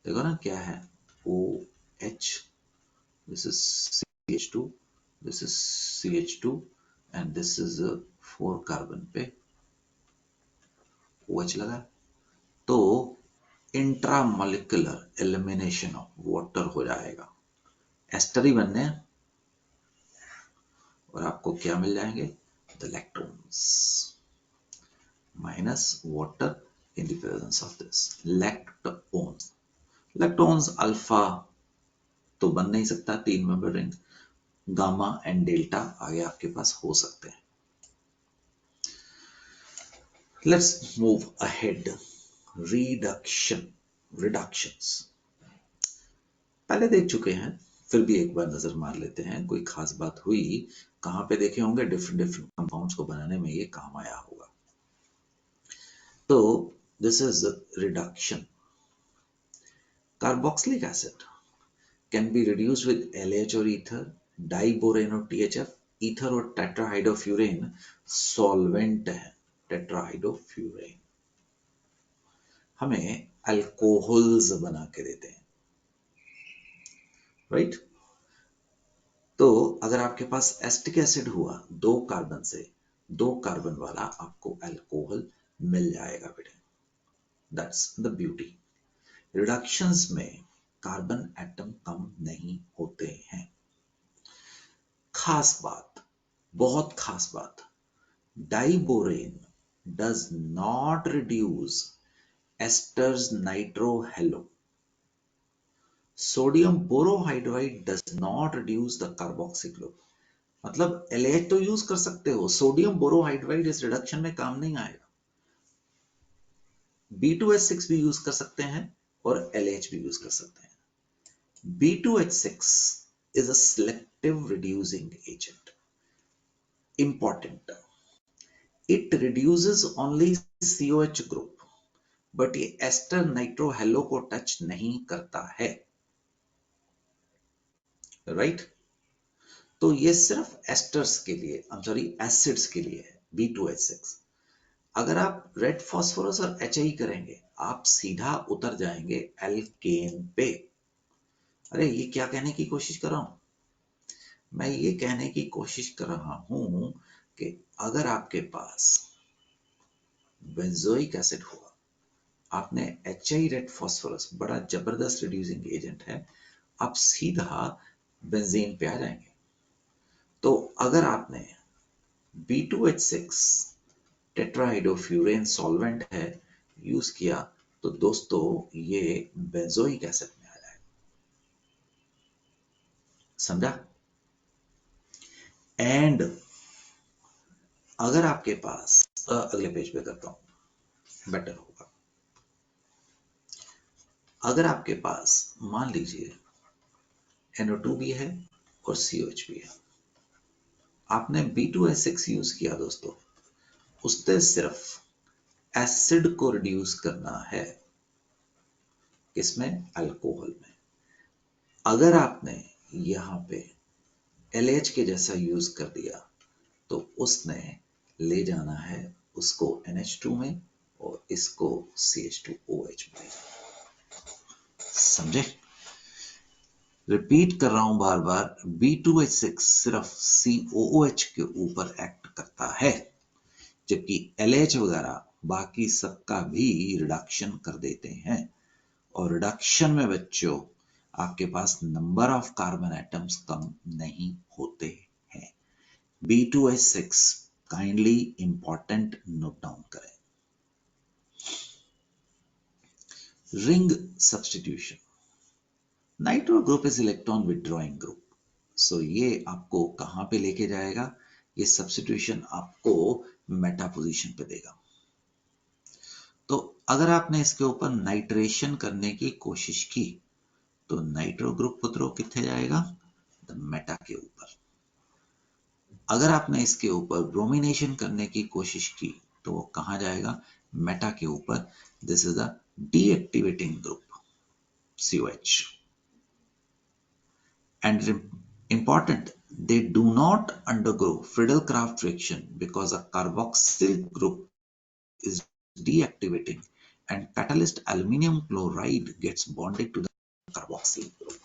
देखो ना क्या है, OH, this is CH2, this is CH2 and this is 4 carbon पे OH लगा, तो इंट्रामोलिकुलर एलिमिनेशन ऑफ वाटर हो जाएगा, एस्टर ही बनने हैं, और आपको क्या मिल जाएंगे, the lactones minus water in the presence of this lactones. Lactones alpha तो बन नहीं सकता, 3 member ring, gamma and delta आगे आपके पास हो सकते हैं। Let's move ahead. रिडक्शंस पहले देख चुके हैं, फिर भी एक बार नजर मार लेते हैं, कोई खास बात हुई, कहां पे देखे होंगे, डिफरेंट डिफरेंट कंपाउंड्स को बनाने में ये काम आया होगा। तो this is reduction. Carboxylic acid can be reduced with LH और ईथर, डाइबोरेन और THF, ईथर और टेट्राहाइड्रोफ्यूरेन सॉल्वेंट है, टेट्राहाइड्रोफ्यूरेन हमें अल्कोहल्स बना के देते हैं, राइट। तो अगर आपके पास एस्टिक एसिड हुआ 2 कार्बन से, 2 कार्बन वाला आपको अल्कोहल मिल जाएगा बेटे, दैट्स द ब्यूटी। रिडक्शंस में कार्बन एटम कम नहीं होते हैं। खास बात, बहुत खास बात, diborane does not reduce esters nitrohalo, sodium borohydride does not reduce the carboxyl group. मतलब LH तो यूज कर सकते हो, सोडियम बोरोहाइड्राइड इस रिडक्शन में काम नहीं आएगा। B2H6 भी यूज कर सकते हैं और LH भी यूज कर सकते हैं। B2H6 is a selective reducing agent. Important. It reduces only COH group, but ये एस्टर नाइट्रोहेलो को टच नहीं करता है, राइट। तो ये सिर्फ एस्टर्स के लिए, एसिड्स के लिए है B2H6। अगर आप रेड फास्फोरस और HI करेंगे, आप सीधा उतर जाएंगे एल्केन पे। अरे ये क्या कहने की कोशिश कर रहा हूं मैं, ये कहने की कोशिश कर रहा हूं कि अगर आपके पास बेंजोइक एसिड हुआ, आपने HI रेड फास्फोरस, बड़ा जबरदस्त रिड्यूसिंग एजेंट है, आप सीधा बेंजीन पे आ जाएंगे। तो अगर आपने B2H6 टेट्राहाइड्रोफ्यूरेन सॉल्वेंट है यूज किया, तो दोस्तों ये बेंजोइक एसिड में आ जाएगा, समझा। एंड अगर आपके पास अगले पेज पे करता हूं, बेटर होगा। अगर आपके पास मान लीजिए NO2 भी है और COH भी है, आपने B2H6 यूज किया दोस्तों, उससे सिर्फ एसिड को रिड्यूस करना है, किसमें, अल्कोहल में। अगर आपने यहां पे LH के जैसा यूज कर दिया, तो उसने ले जाना है उसको NH2 में और इसको CH2OH में, समझे। रिपीट कर रहा हूं बार बार, B2H6 सिर्फ COOH के ऊपर एक्ट करता है, जबकि LH वगैरह बाकी सबका भी रिडक्शन कर देते हैं। और रिडक्शन में बच्चों आपके पास नंबर ऑफ कार्बन एटम्स कम नहीं होते हैं। B2H6 kindly important note down करें। Ring substitution, nitro group is electron withdrawing group, so ये आपको कहां पे लेके जाएगा, ये सब्स्टिट्यूशन आपको मेटा पोजीशन पे देगा। तो अगर आपने इसके ऊपर नाइट्रेशन करने की कोशिश की तो नाइट्रो ग्रुप पुत्रो कितने जाएगा, द मेटा के ऊपर। अगर आपने इसके ऊपर ब्रोमिनेशन करने की कोशिश की तो वो कहां जाएगा, मेटा के ऊपर। This is the deactivating group COH। And important, they do not undergo Friedel-Crafts reaction because a carboxyl group is deactivating and catalyst aluminum chloride gets bonded to the carboxyl group।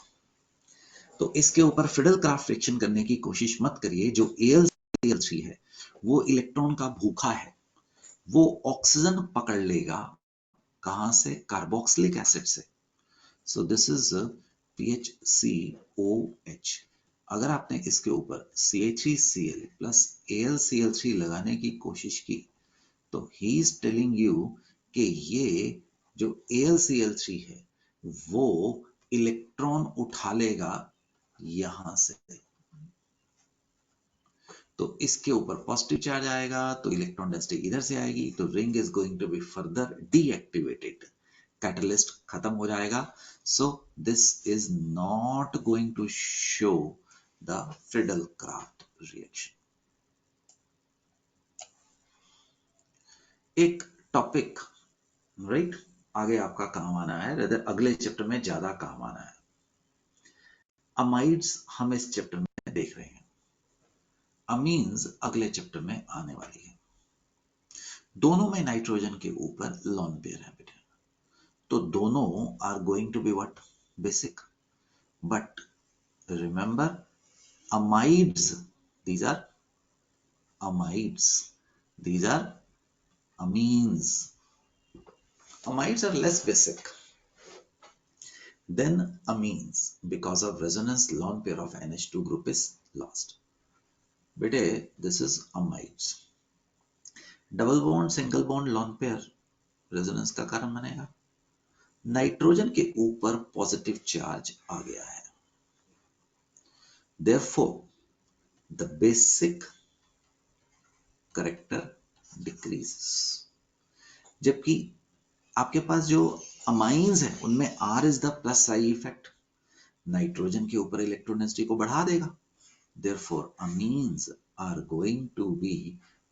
तो इसके ऊपर फ्रिडल क्राफ्ट रिएक्शन करने की कोशिश मत करिए। जो AlCl3 है वो इलेक्ट्रॉन का भूखा है, वो ऑक्सीजन पकड़ लेगा कहां से, कार्बोक्सिलिक एसिड से। सो दिस इज PHCOH। अगर आपने इसके ऊपर CH3Cl प्लस AlCl3 लगाने की कोशिश की तो ही इज टेलिंग यू कि ये जो AlCl3 है वो इलेक्ट्रॉन उठा लेगा यहां से। तो इसके ऊपर पॉजिटिव चार्ज आएगा तो इलेक्ट्रॉन डेंसिटी इधर से आएगी, तो ring is going to be further deactivated, catalyst खत्म हो जाएगा। So this is not going to show the Friedel Crafts reaction. एक टॉपिक राइट आगे आपका काम आना है, रेदर अगले चैप्टर में ज्यादा काम आना है। अमाइड्स हम इस चैप्टर में देख रहे हैं, अमीन्स अगले चैप्टर में आने वाली है। दोनों में नाइट्रोजन के ऊपर लोन पेयर है बेटा, तो दोनों are going to be what, basic. But remember amides, these are amides, these are amines। Amides are less basic than amines because of resonance, lone pair of NH2 group is lost। बेटे this is amides। Double bond single bond lone pair resonance का कारण बनेगा। नाइट्रोजन के ऊपर पॉजिटिव चार्ज आ गया है, therefore the basic character decreases। जबकि आपके पास जो अमाइंस है उनमें R is the plus psi effect, nitrogen के ऊपर इलेक्ट्रॉन डेंसिटी को बढ़ा देगा। therefore amines are going to be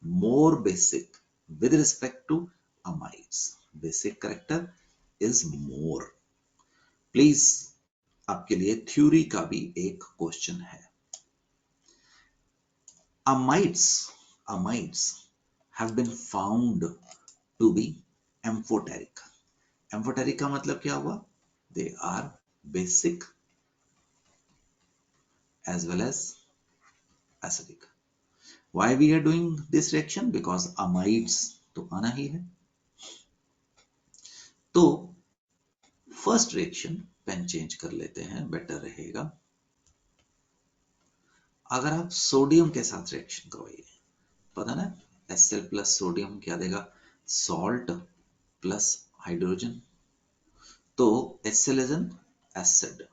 more basic with respect to amides। basic character is more। Please आपके लिए थ्योरी का भी एक क्वेश्चन है। amides have been found to be amphoteric। Amphoteric का मतलब क्या हुआ, they are basic as well as acidic। why we are doing this reaction, because amides तो आना ही है। तो फर्स्ट रिएक्शन पेन चेंज कर लेते हैं, बेटर रहेगा। अगर आप सोडियम के साथ रिएक्शन करवाइए, पता ना Cl प्लस सोडियम क्या देगा, सॉल्ट प्लस हाइड्रोजन, तो Cl इज एन एसिड।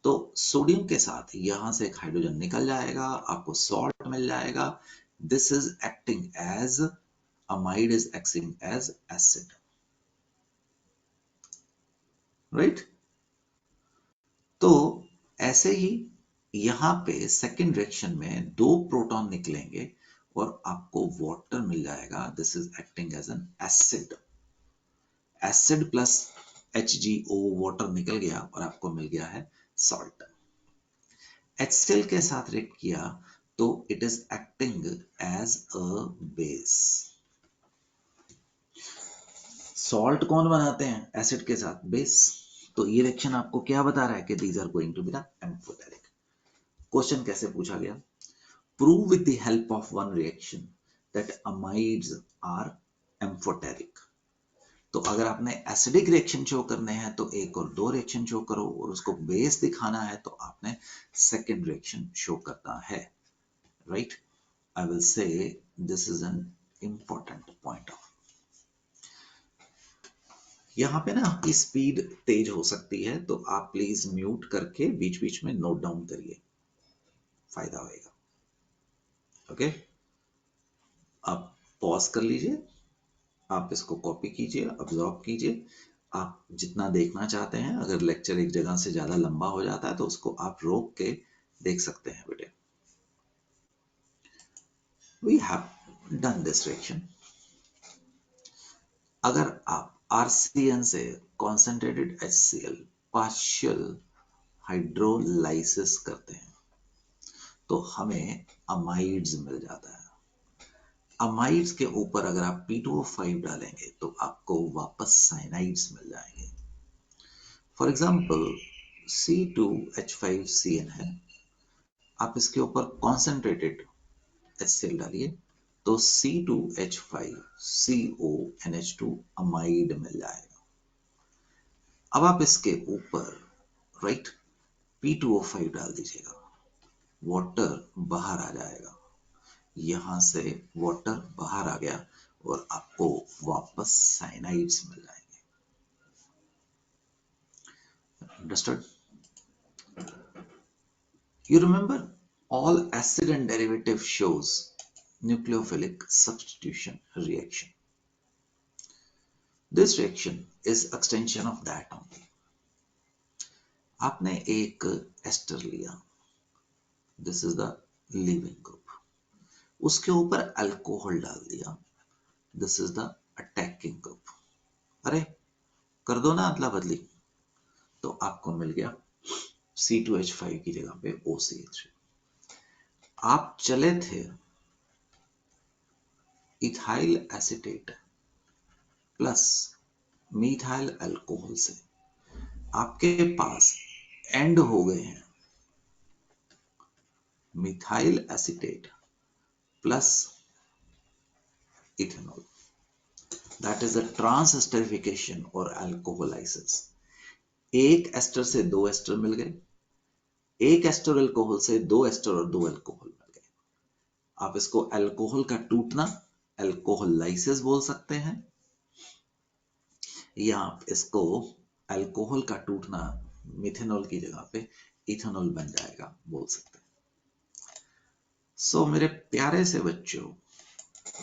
तो सोडियम के साथ यहां से एक हाइड्रोजन निकल जाएगा, आपको सॉल्ट मिल जाएगा। This is acting as amide is acting as acid, right. तो ऐसे ही यहां पे सेकेंड रिएक्शन में दो प्रोटॉन निकलेंगे और आपको वाटर मिल जाएगा। This is acting as an acid, acid plus HgO water निकल गया और आपको मिल गया है सॉल्ट। HCl के साथ रिएक्ट किया तो it is acting as a base. Salt कौन बनाते हैं एसिड के साथ, बेस। तो ये रिएक्शन आपको क्या बता रहा है कि these are going to be the amphoteric. Question कैसे पूछा गया, prove with the help of one reaction that amides are amphoteric. तो अगर आपने एसिडिक रिएक्शन शो करने हैं तो एक और दो रिएक्शन शो करो, और उसको बेस दिखाना है तो आपने सेकेंड रिएक्शन शो करना है, राइट। आई विल से this is an important point of. यहाँ पे ना आपकी स्पीड तेज हो सकती है, तो आप प्लीज म्यूट करके बीच बीच में नोट डाउन करिए, फायदा होगा। ओके, आप पॉज कर लीजिए आप इसको कॉपी कीजिए, अब्जॉर्ब कीजिए। आप जितना देखना चाहते हैं, अगर लेक्चर एक जगह से ज्यादा लंबा हो जाता है तो उसको आप रोक के देख सकते हैं बेटे। We have done this reaction. अगर आप RCN से कॉन्सेंट्रेटेड HCl पार्शियल हाइड्रोलाइसिस करते हैं तो हमें अमाइड्स मिल जाता है। अमाइड्स के ऊपर अगर आप P2O5 डालेंगे तो आपको वापस साइनाइड्स मिल जाएंगे। फॉर एग्जाम्पल C2H5CN है, आप इसके ऊपर कॉन्सेंट्रेटेड HCl डालिए तो C2H5CONH2 अमाइड मिल जाएगा। अब आप इसके ऊपर राइट P2O5 डाल दीजिएगा, वाटर बाहर आ जाएगा, यहां से वाटर बाहर आ गया और आपको वापस साइनाइड्स मिल जाएंगे। Understood? You remember all acid and derivative shows nucleophilic substitution reaction. This reaction is extension of that only. आपने एक एस्टर लिया, this is the leaving group, उसके ऊपर अल्कोहल डाल दिया, this is the attacking group. अरे कर दो ना अदला बदली, तो आपको मिल गया C2H5 की जगह पे OCH। आप चले थे ethyl acetate plus methyl alcohol से, आपके पास एंड हो गए हैं methyl acetate plus ethanol, that is a transesterification और अल्कोहोलाइसिस। एक एस्टर से दो एस्टर मिल गए, एक एस्टर अल्कोहल से दो एस्टर और दो अल्कोहल मिल गए। आप इसको अल्कोहल का टूटना अल्कोहोलाइसिस बोल सकते हैं, या आप इसको अल्कोहल का टूटना मिथेनॉल की जगह पे इथेनॉल बन जाएगा बोल सकते हैं। सो मेरे प्यारे से बच्चों,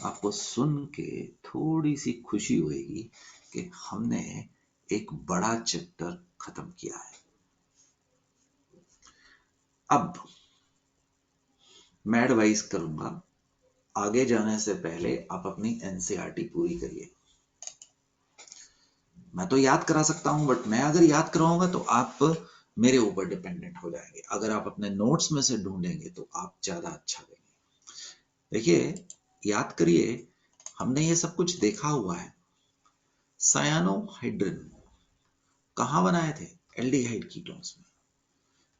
आपको सुन के थोड़ी सी खुशी होगी कि हमने एक बड़ा चैप्टर खत्म किया है। अब मैं एडवाइस करूंगा, आगे जाने से पहले आप अपनी NCERT पूरी करिए। मैं तो याद करा सकता हूं, बट मैं अगर याद कराऊंगा तो आप मेरे ऊपर डिपेंडेंट हो जाएंगे। अगर आप अपने नोट्स में से ढूंढेंगे तो आप ज्यादा अच्छा देंगे। देखिए, याद करिए, हमने ये सब कुछ देखा हुआ है। सायानोहाइड्रिन कहां बनाए थे? एल्डिहाइड कीटोन्स में।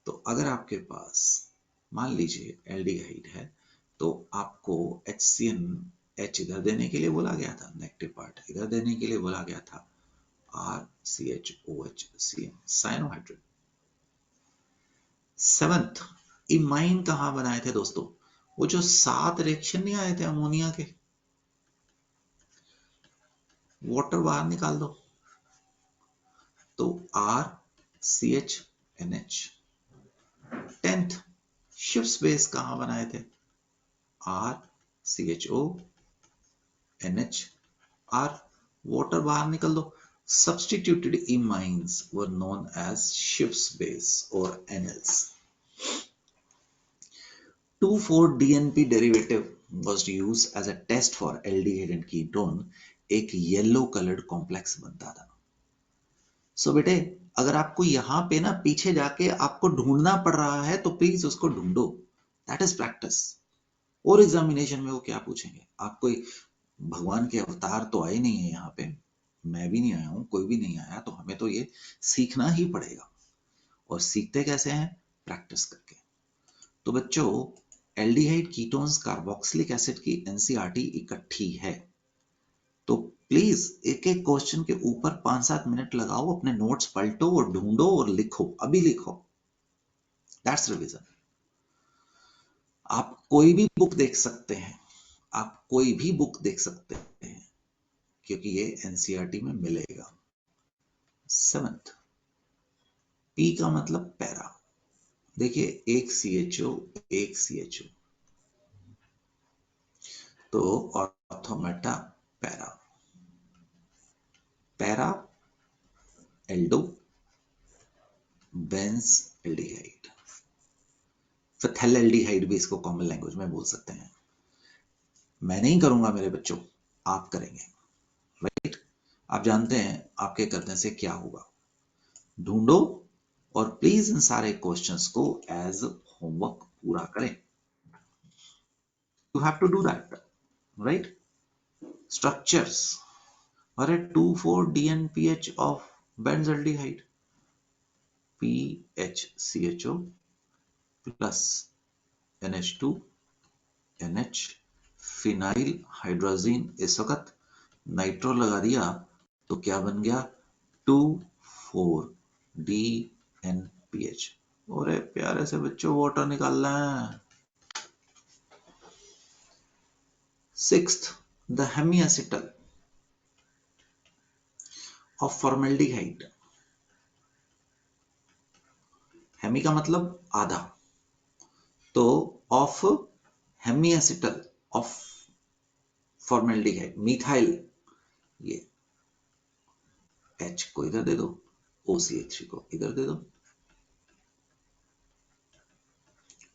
तो अगर आपके पास मान लीजिए एल्डिहाइड है तो आपको HCN इधर देने के लिए बोला गया था, नेगेटिव पार्ट इधर देने के लिए बोला गया था, RCHOHCN साइनोहाइड्रिन। सेवंथ, इमाइन कहां बनाए थे दोस्तों? वो जो 7 रिएक्शन नहीं आए थे अमोनिया के, वाटर बाहर निकाल दो तो RCHNH। 10th, शिफ्स बेस कहां बनाए थे? RCHONHR, वाटर बाहर निकल दो। Substituted imines were known as Schiff's base or NLs. 2,4-DNP derivative was used as a test for aldehyde and ketone. एक येलो कलर्ड कॉम्प्लेक्स बनता था। सो बेटे, अगर आपको यहां पे ना पीछे जाके आपको ढूंढना पड़ रहा है तो प्लीज उसको ढूंढो, दैट इज प्रैक्टिस। और एग्जामिनेशन में वो क्या पूछेंगे? आप कोई भगवान के अवतार तो आए नहीं है यहाँ पे, मैं भी नहीं आया हूं, कोई भी नहीं आया, तो हमें तो ये सीखना ही पड़ेगा। और सीखते कैसे हैं? प्रैक्टिस करके। तो बच्चों, एल्डिहाइड कीटोन्स कार्बोक्सिलिक एसिड की NCERT इकट्ठी है, तो प्लीज एक एक क्वेश्चन के ऊपर 5-7 मिनट लगाओ, अपने नोट्स पलटो और ढूंढो और लिखो, अभी लिखो। That's revision. आप कोई भी बुक देख सकते हैं, आप कोई भी बुक देख सकते हैं, क्योंकि ये NCERT में मिलेगा। 7th, P का मतलब पैरा। देखिए, एक CHO एक CHO, तो ortho meta para. Aldo benzaldehyde, phthalaldehyde भी इसको कॉमन लैंग्वेज में बोल सकते हैं। मैं नहीं करूंगा मेरे बच्चों, आप करेंगे, राइट? आप जानते हैं आपके करने से क्या होगा। ढूंढो और प्लीज इन सारे क्वेश्चंस को एज होमवर्क पूरा करें। You have to do that, right? Structures, अरे 2,4-DNPH of benzaldehyde, PHCHO plus NH2 NH, phenyl hydrazine, इस वक्त नाइट्रो लगा दिया तो क्या बन गया? 2,4-DNPH। अरे प्यारे से बच्चों वाटर निकालना है। Sixth, the hemiacetal of formaldehyde. Hemi का मतलब आधा, तो of hemiacetal of formaldehyde, methyl, ये H को इधर दे दो, OCH3 को इधर दे दो,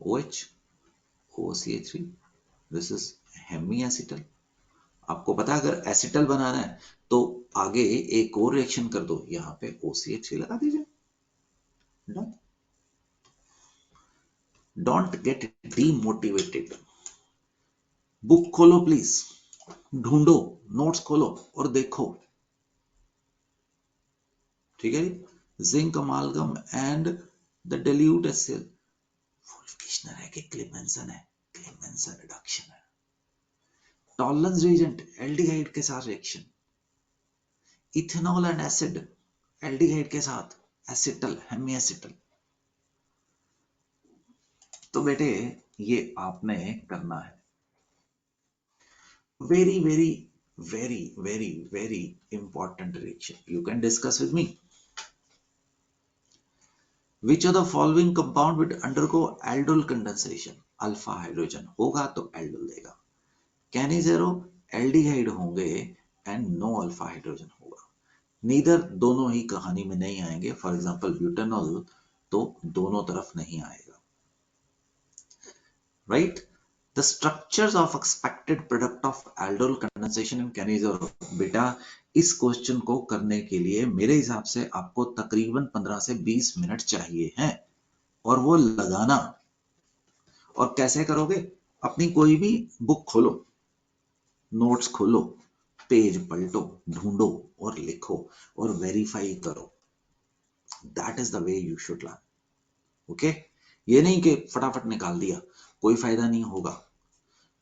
OH OCH3, दिस इज हेमिएसिटल। आपको पता है अगर एसिटल बनाना है तो आगे एक और रिएक्शन कर दो, यहां पे OCH3 लगा दीजिए। Done. Don't get demotivated. Book खोलो प्लीज, ढूंढो, नोट्स खोलो और देखो, ठीक है? Zinc अमालगम and the dilute acid, wolf-Kishner है कि क्लेमेंसन है? क्लेमेंसन रिडक्शन है। टॉलरेंस रीजेंट एल्डिहाइड के साथ reaction, ethanol and acid aldehyde के साथ एसिटल, हेमिएसिटल। तो बेटे ये आपने करना है। Very very very very very important reaction, you can discuss with me. Which of the following compound would undergo aldol condensation? Alpha hydrogen होगा तो एल्डोल देगा, कैनिजेरो एल्डिहाइड होंगे एंड नो अल्फा हाइड्रोजन होगा। नीदर, दोनों ही कहानी में नहीं आएंगे। फॉर एग्जांपल ब्यूटेनॉल तो दोनों तरफ नहीं आएगा, right? The structures of expected product of aldol condensation in Cannizzaro. बेटा इस क्वेश्चन को करने के लिए मेरे हिसाब से आपको तकरीबन 15 से 20 मिनट चाहिए हैं, और वो लगाना। और कैसे करोगे? अपनी कोई भी बुक खोलो, नोट्स खोलो, पेज पलटो, ढूंढो और लिखो और वेरीफाई करो। That is the way you should learn, okay? ये नहीं कि फटाफट निकाल दिया, कोई फायदा नहीं होगा।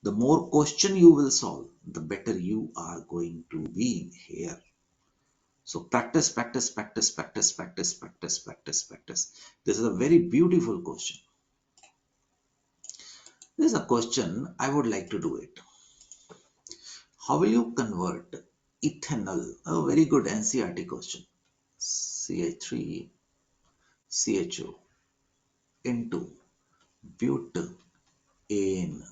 The more question you will solve, the better you are going to be here. So practice, practice, practice, practice, practice, practice, practice, practice. This is a very beautiful question. This is a question I would like to do it. How will you convert ethanol, a very good NCERT question, CH3CHO into butane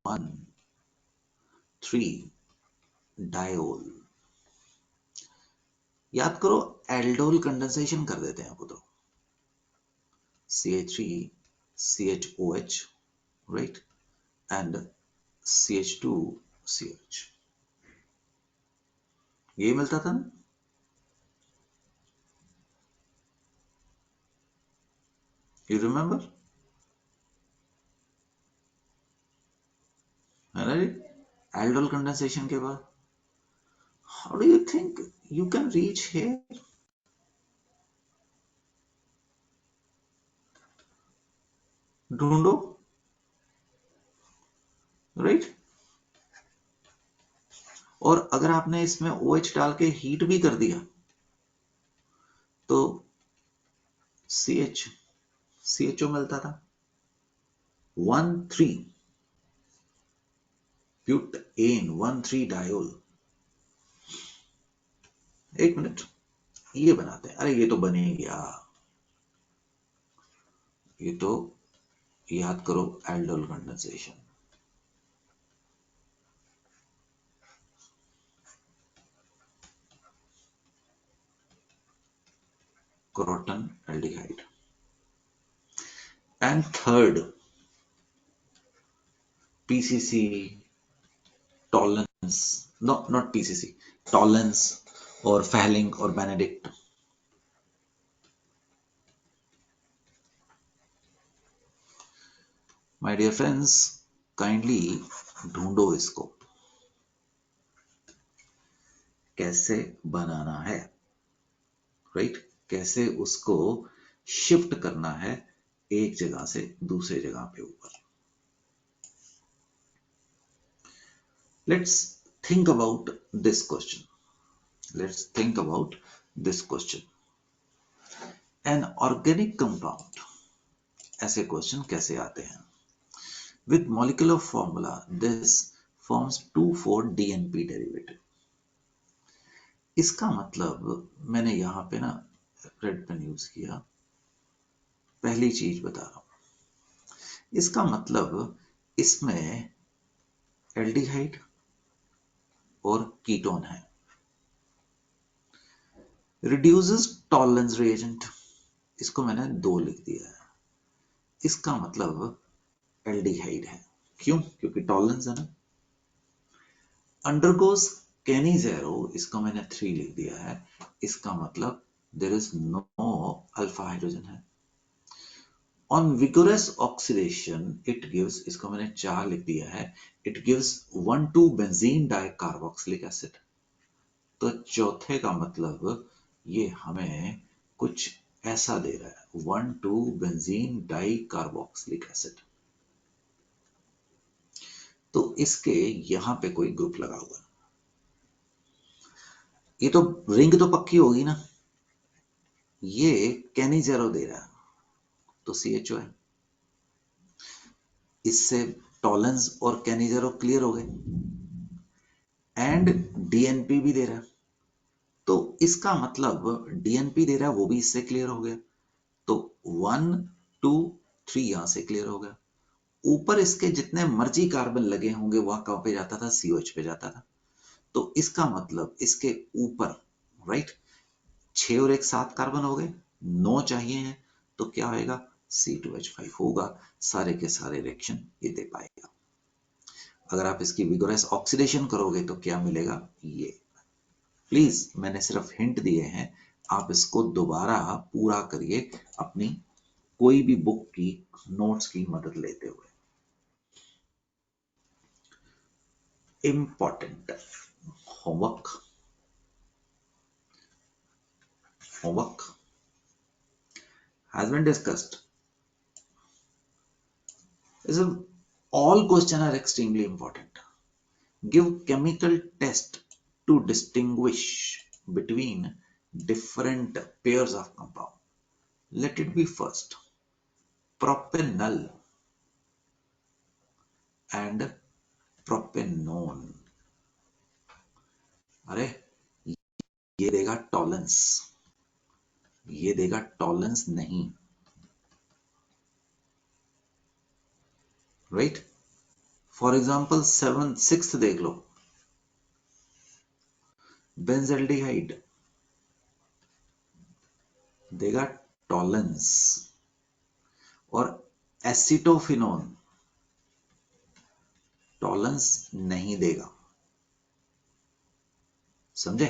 1,3-diol? याद करो, एल्डोल कंडेंसेशन कर देते हैं पुत्रों, CH3CHOH, right, and CH2CH, ये मिलता था ना? You remember? है ना जी? एल्डोल कंडेंसेशन के बाद how do you think you can reach here? ढूंढो, राइट? और अगर आपने इसमें OH डाल के हीट भी कर दिया तो CHO मिलता था 1,3 ब्यूटेन 1,3-डायोल। एक मिनट, ये बनाते हैं। अरे ये तो बने गया, ये तो याद करो, aldol condensation. croton aldehyde. And third, PCC, Tollens, no, not PCC, Tollens or Fehling or Benedict. My dear friends, kindly ढूंढो इसको कैसे बनाना है, राइट? कैसे उसको शिफ्ट करना है एक जगह से दूसरे जगह पे ऊपर. Let's think about this question. Let's think about this question. An organic compound. ऐसे क्वेश्चन कैसे आते हैं? With molecular formula, this forms 2,4-DNP derivative. इसका मतलब मैंने यहां पे ना रेड पेन यूज किया. पहली चीज बता रहा हूं, इसका मतलब इसमें एल्डिहाइड और कीटोन है. रिड्यूसेस टॉलरेंस रिएजेंट, इसको मैंने 2 लिख दिया है. इसका मतलब एल्डिहाइड है. क्यों? क्योंकि टॉलरेंस है ना. अंडरगोस केनिज़ेरो, इसको मैंने 3 लिख दिया है. इसका मतलब there is no alpha hydrogen है. On vigorous oxidation it gives, इसको मैंने 4 लिख दिया है. It gives one two benzene dicarboxylic acid. तो चौथे का मतलब ये हमें कुछ ऐसा दे रहा है, 1,2-बेंजीन डाइकार्बोक्सिलिक एसिड. तो इसके यहां पे कोई ग्रुप लगा हुआ है. ये तो रिंग तो पक्की होगी ना. ये केनिज़ेरो दे रहा है तो CHO है. इससे टॉलरेंस और केनिज़ेरो क्लियर हो गए. एंड DNP भी दे रहा है, तो इसका मतलब DNP दे रहा है, वो भी इससे क्लियर हो गया. तो 1, 2, 3 यहां से क्लियर हो गया. ऊपर इसके जितने मर्जी कार्बन लगे होंगे वहां कहां पे जाता था? COH पे जाता था. तो इसका मतलब इसके ऊपर, राइट, 6 और 1 7 कार्बन हो गए, 9 चाहिए हैं. तो क्या होगा? C2H5 होगा. सारे के सारे रिएक्शन ये दे पाएगा. अगर आप इसकी विगोरस ऑक्सीडेशन करोगे तो क्या मिलेगा? ये. प्लीज, मैंने सिर्फ हिंट दिए हैं, आप इसको दोबारा पूरा करिए अपनी कोई भी बुक की नोट्स की मदद लेते हुए. Important homework has been discussed. All questions are extremely important. Give chemical test to distinguish between different pairs of compound. Let it be first propanol and propanone. अरे ये देगा टॉलरेंस, ये देगा टॉलरेंस नहीं, राइट? फॉर एग्जाम्पल 6th देख लो, बेंजल्डिहाइड देगा टॉलरेंस और एसिटोफिनोन टॉलरेंस नहीं देगा. समझे?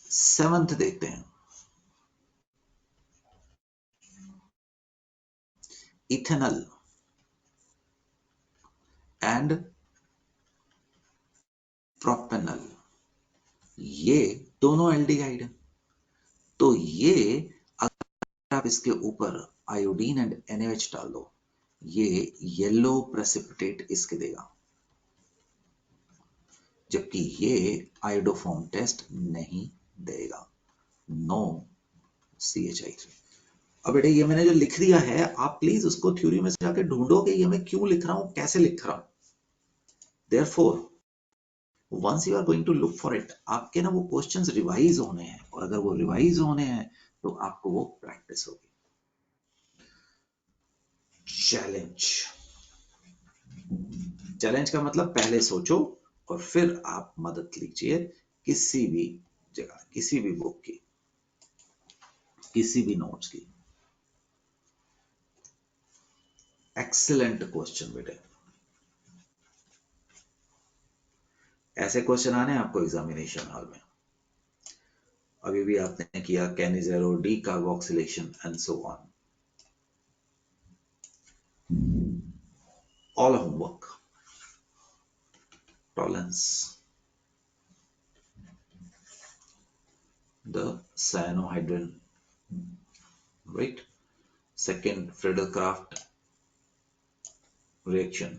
7th देखते हैं, इथेनॉल एंड प्रोपेनॉल, ये दोनों एल्डिहाइड है. तो ये अगर आप इसके ऊपर आयोडीन एंड NaOH डाल दो, ये येलो प्रेसिपिटेट इसके देगा, जबकि ये आयोडोफॉर्म टेस्ट नहीं देगा. No CHI3. अब बेटे ये मैंने जो लिख दिया है, आप प्लीज उसको थ्योरी में से जाके ढूंढो कि ये मैं क्यों लिख रहा हूं, कैसे लिख रहा हूं. Therefore, once you are going to look for it, आपके ना वो क्वेश्चंस रिवाइज होने हैं, और अगर वो रिवाइज होने हैं तो आपको वो प्रैक्टिस होगी. चैलेंज का मतलब पहले सोचो और फिर आप मदद लीजिए किसी भी जगह, किसी भी बुक की. किसी भी नोट्स की। एक्सीलेंट क्वेश्चन बेटे, ऐसे क्वेश्चन आने हैं आपको एग्जामिनेशन हॉल में। अभी भी आपने किया Cannizzaro decarboxylation and so on, all homework, Tollens, the cyanohydrin, right? Second Friedel-Crafts reaction.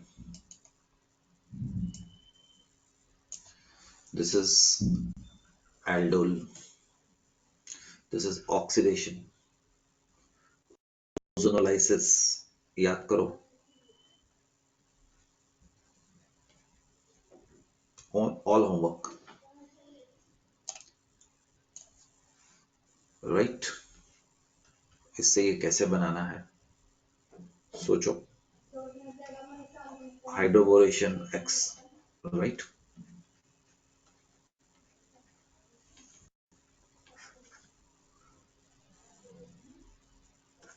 This is aldol. This is oxidation. Ozonolysis. याद करो. All homework. Right? इससे ये कैसे बनाना है सोचो. Hydroboration X. Right?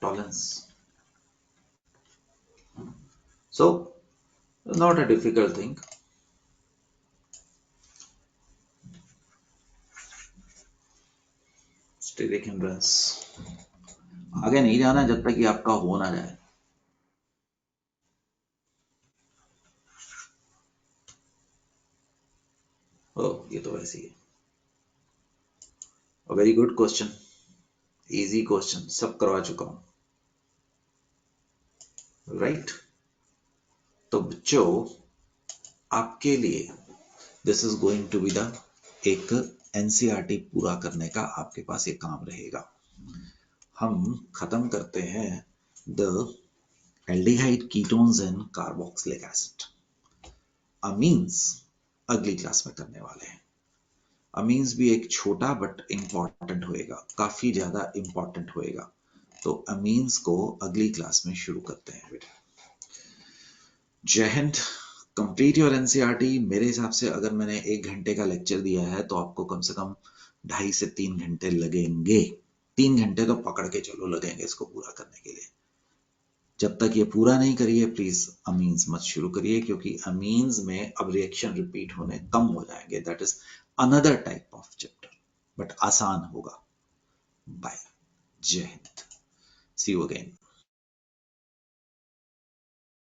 Tolerance. So, not a difficult thing. Steric hindrance. आगे नहीं जाना जब तक कि आपका हो ना जाए. ये तो वैसे ही है. A very good question, easy question, सब करवा चुका हूं. राइट? तो बच्चों आपके लिए this is going to be the एक एनसीईआरटी पूरा करने का आपके पास एक काम रहेगा. हम खत्म करते हैं the aldehyde ketones and carboxylic acid. Amines अगली क्लास में करने वाले हैं. अमीन्स भी एक छोटा बट इंपॉर्टेंट होएगा, काफी ज्यादा इंपॉर्टेंट होएगा. तो अमीन्स को अगली क्लास में शुरू करते हैं बेटा. जय हिंद. Complete your NCERT. मेरे हिसाब से अगर मैंने 1 घंटे का लेक्चर दिया है तो आपको कम से कम 2.5 से 3 घंटे लगेंगे. 3 घंटे तो पकड़ के चलो लगेंगे इसको पूरा करने के लिए. जब तक ये पूरा नहीं करिए प्लीज अमीन्स मत शुरू करिए, क्योंकि अमीन्स में अब रिएक्शन रिपीट होने कम हो जाएंगे. That is another type of chapter, but आसान होगा. बाय. जय हिंद. सी यू अगेन.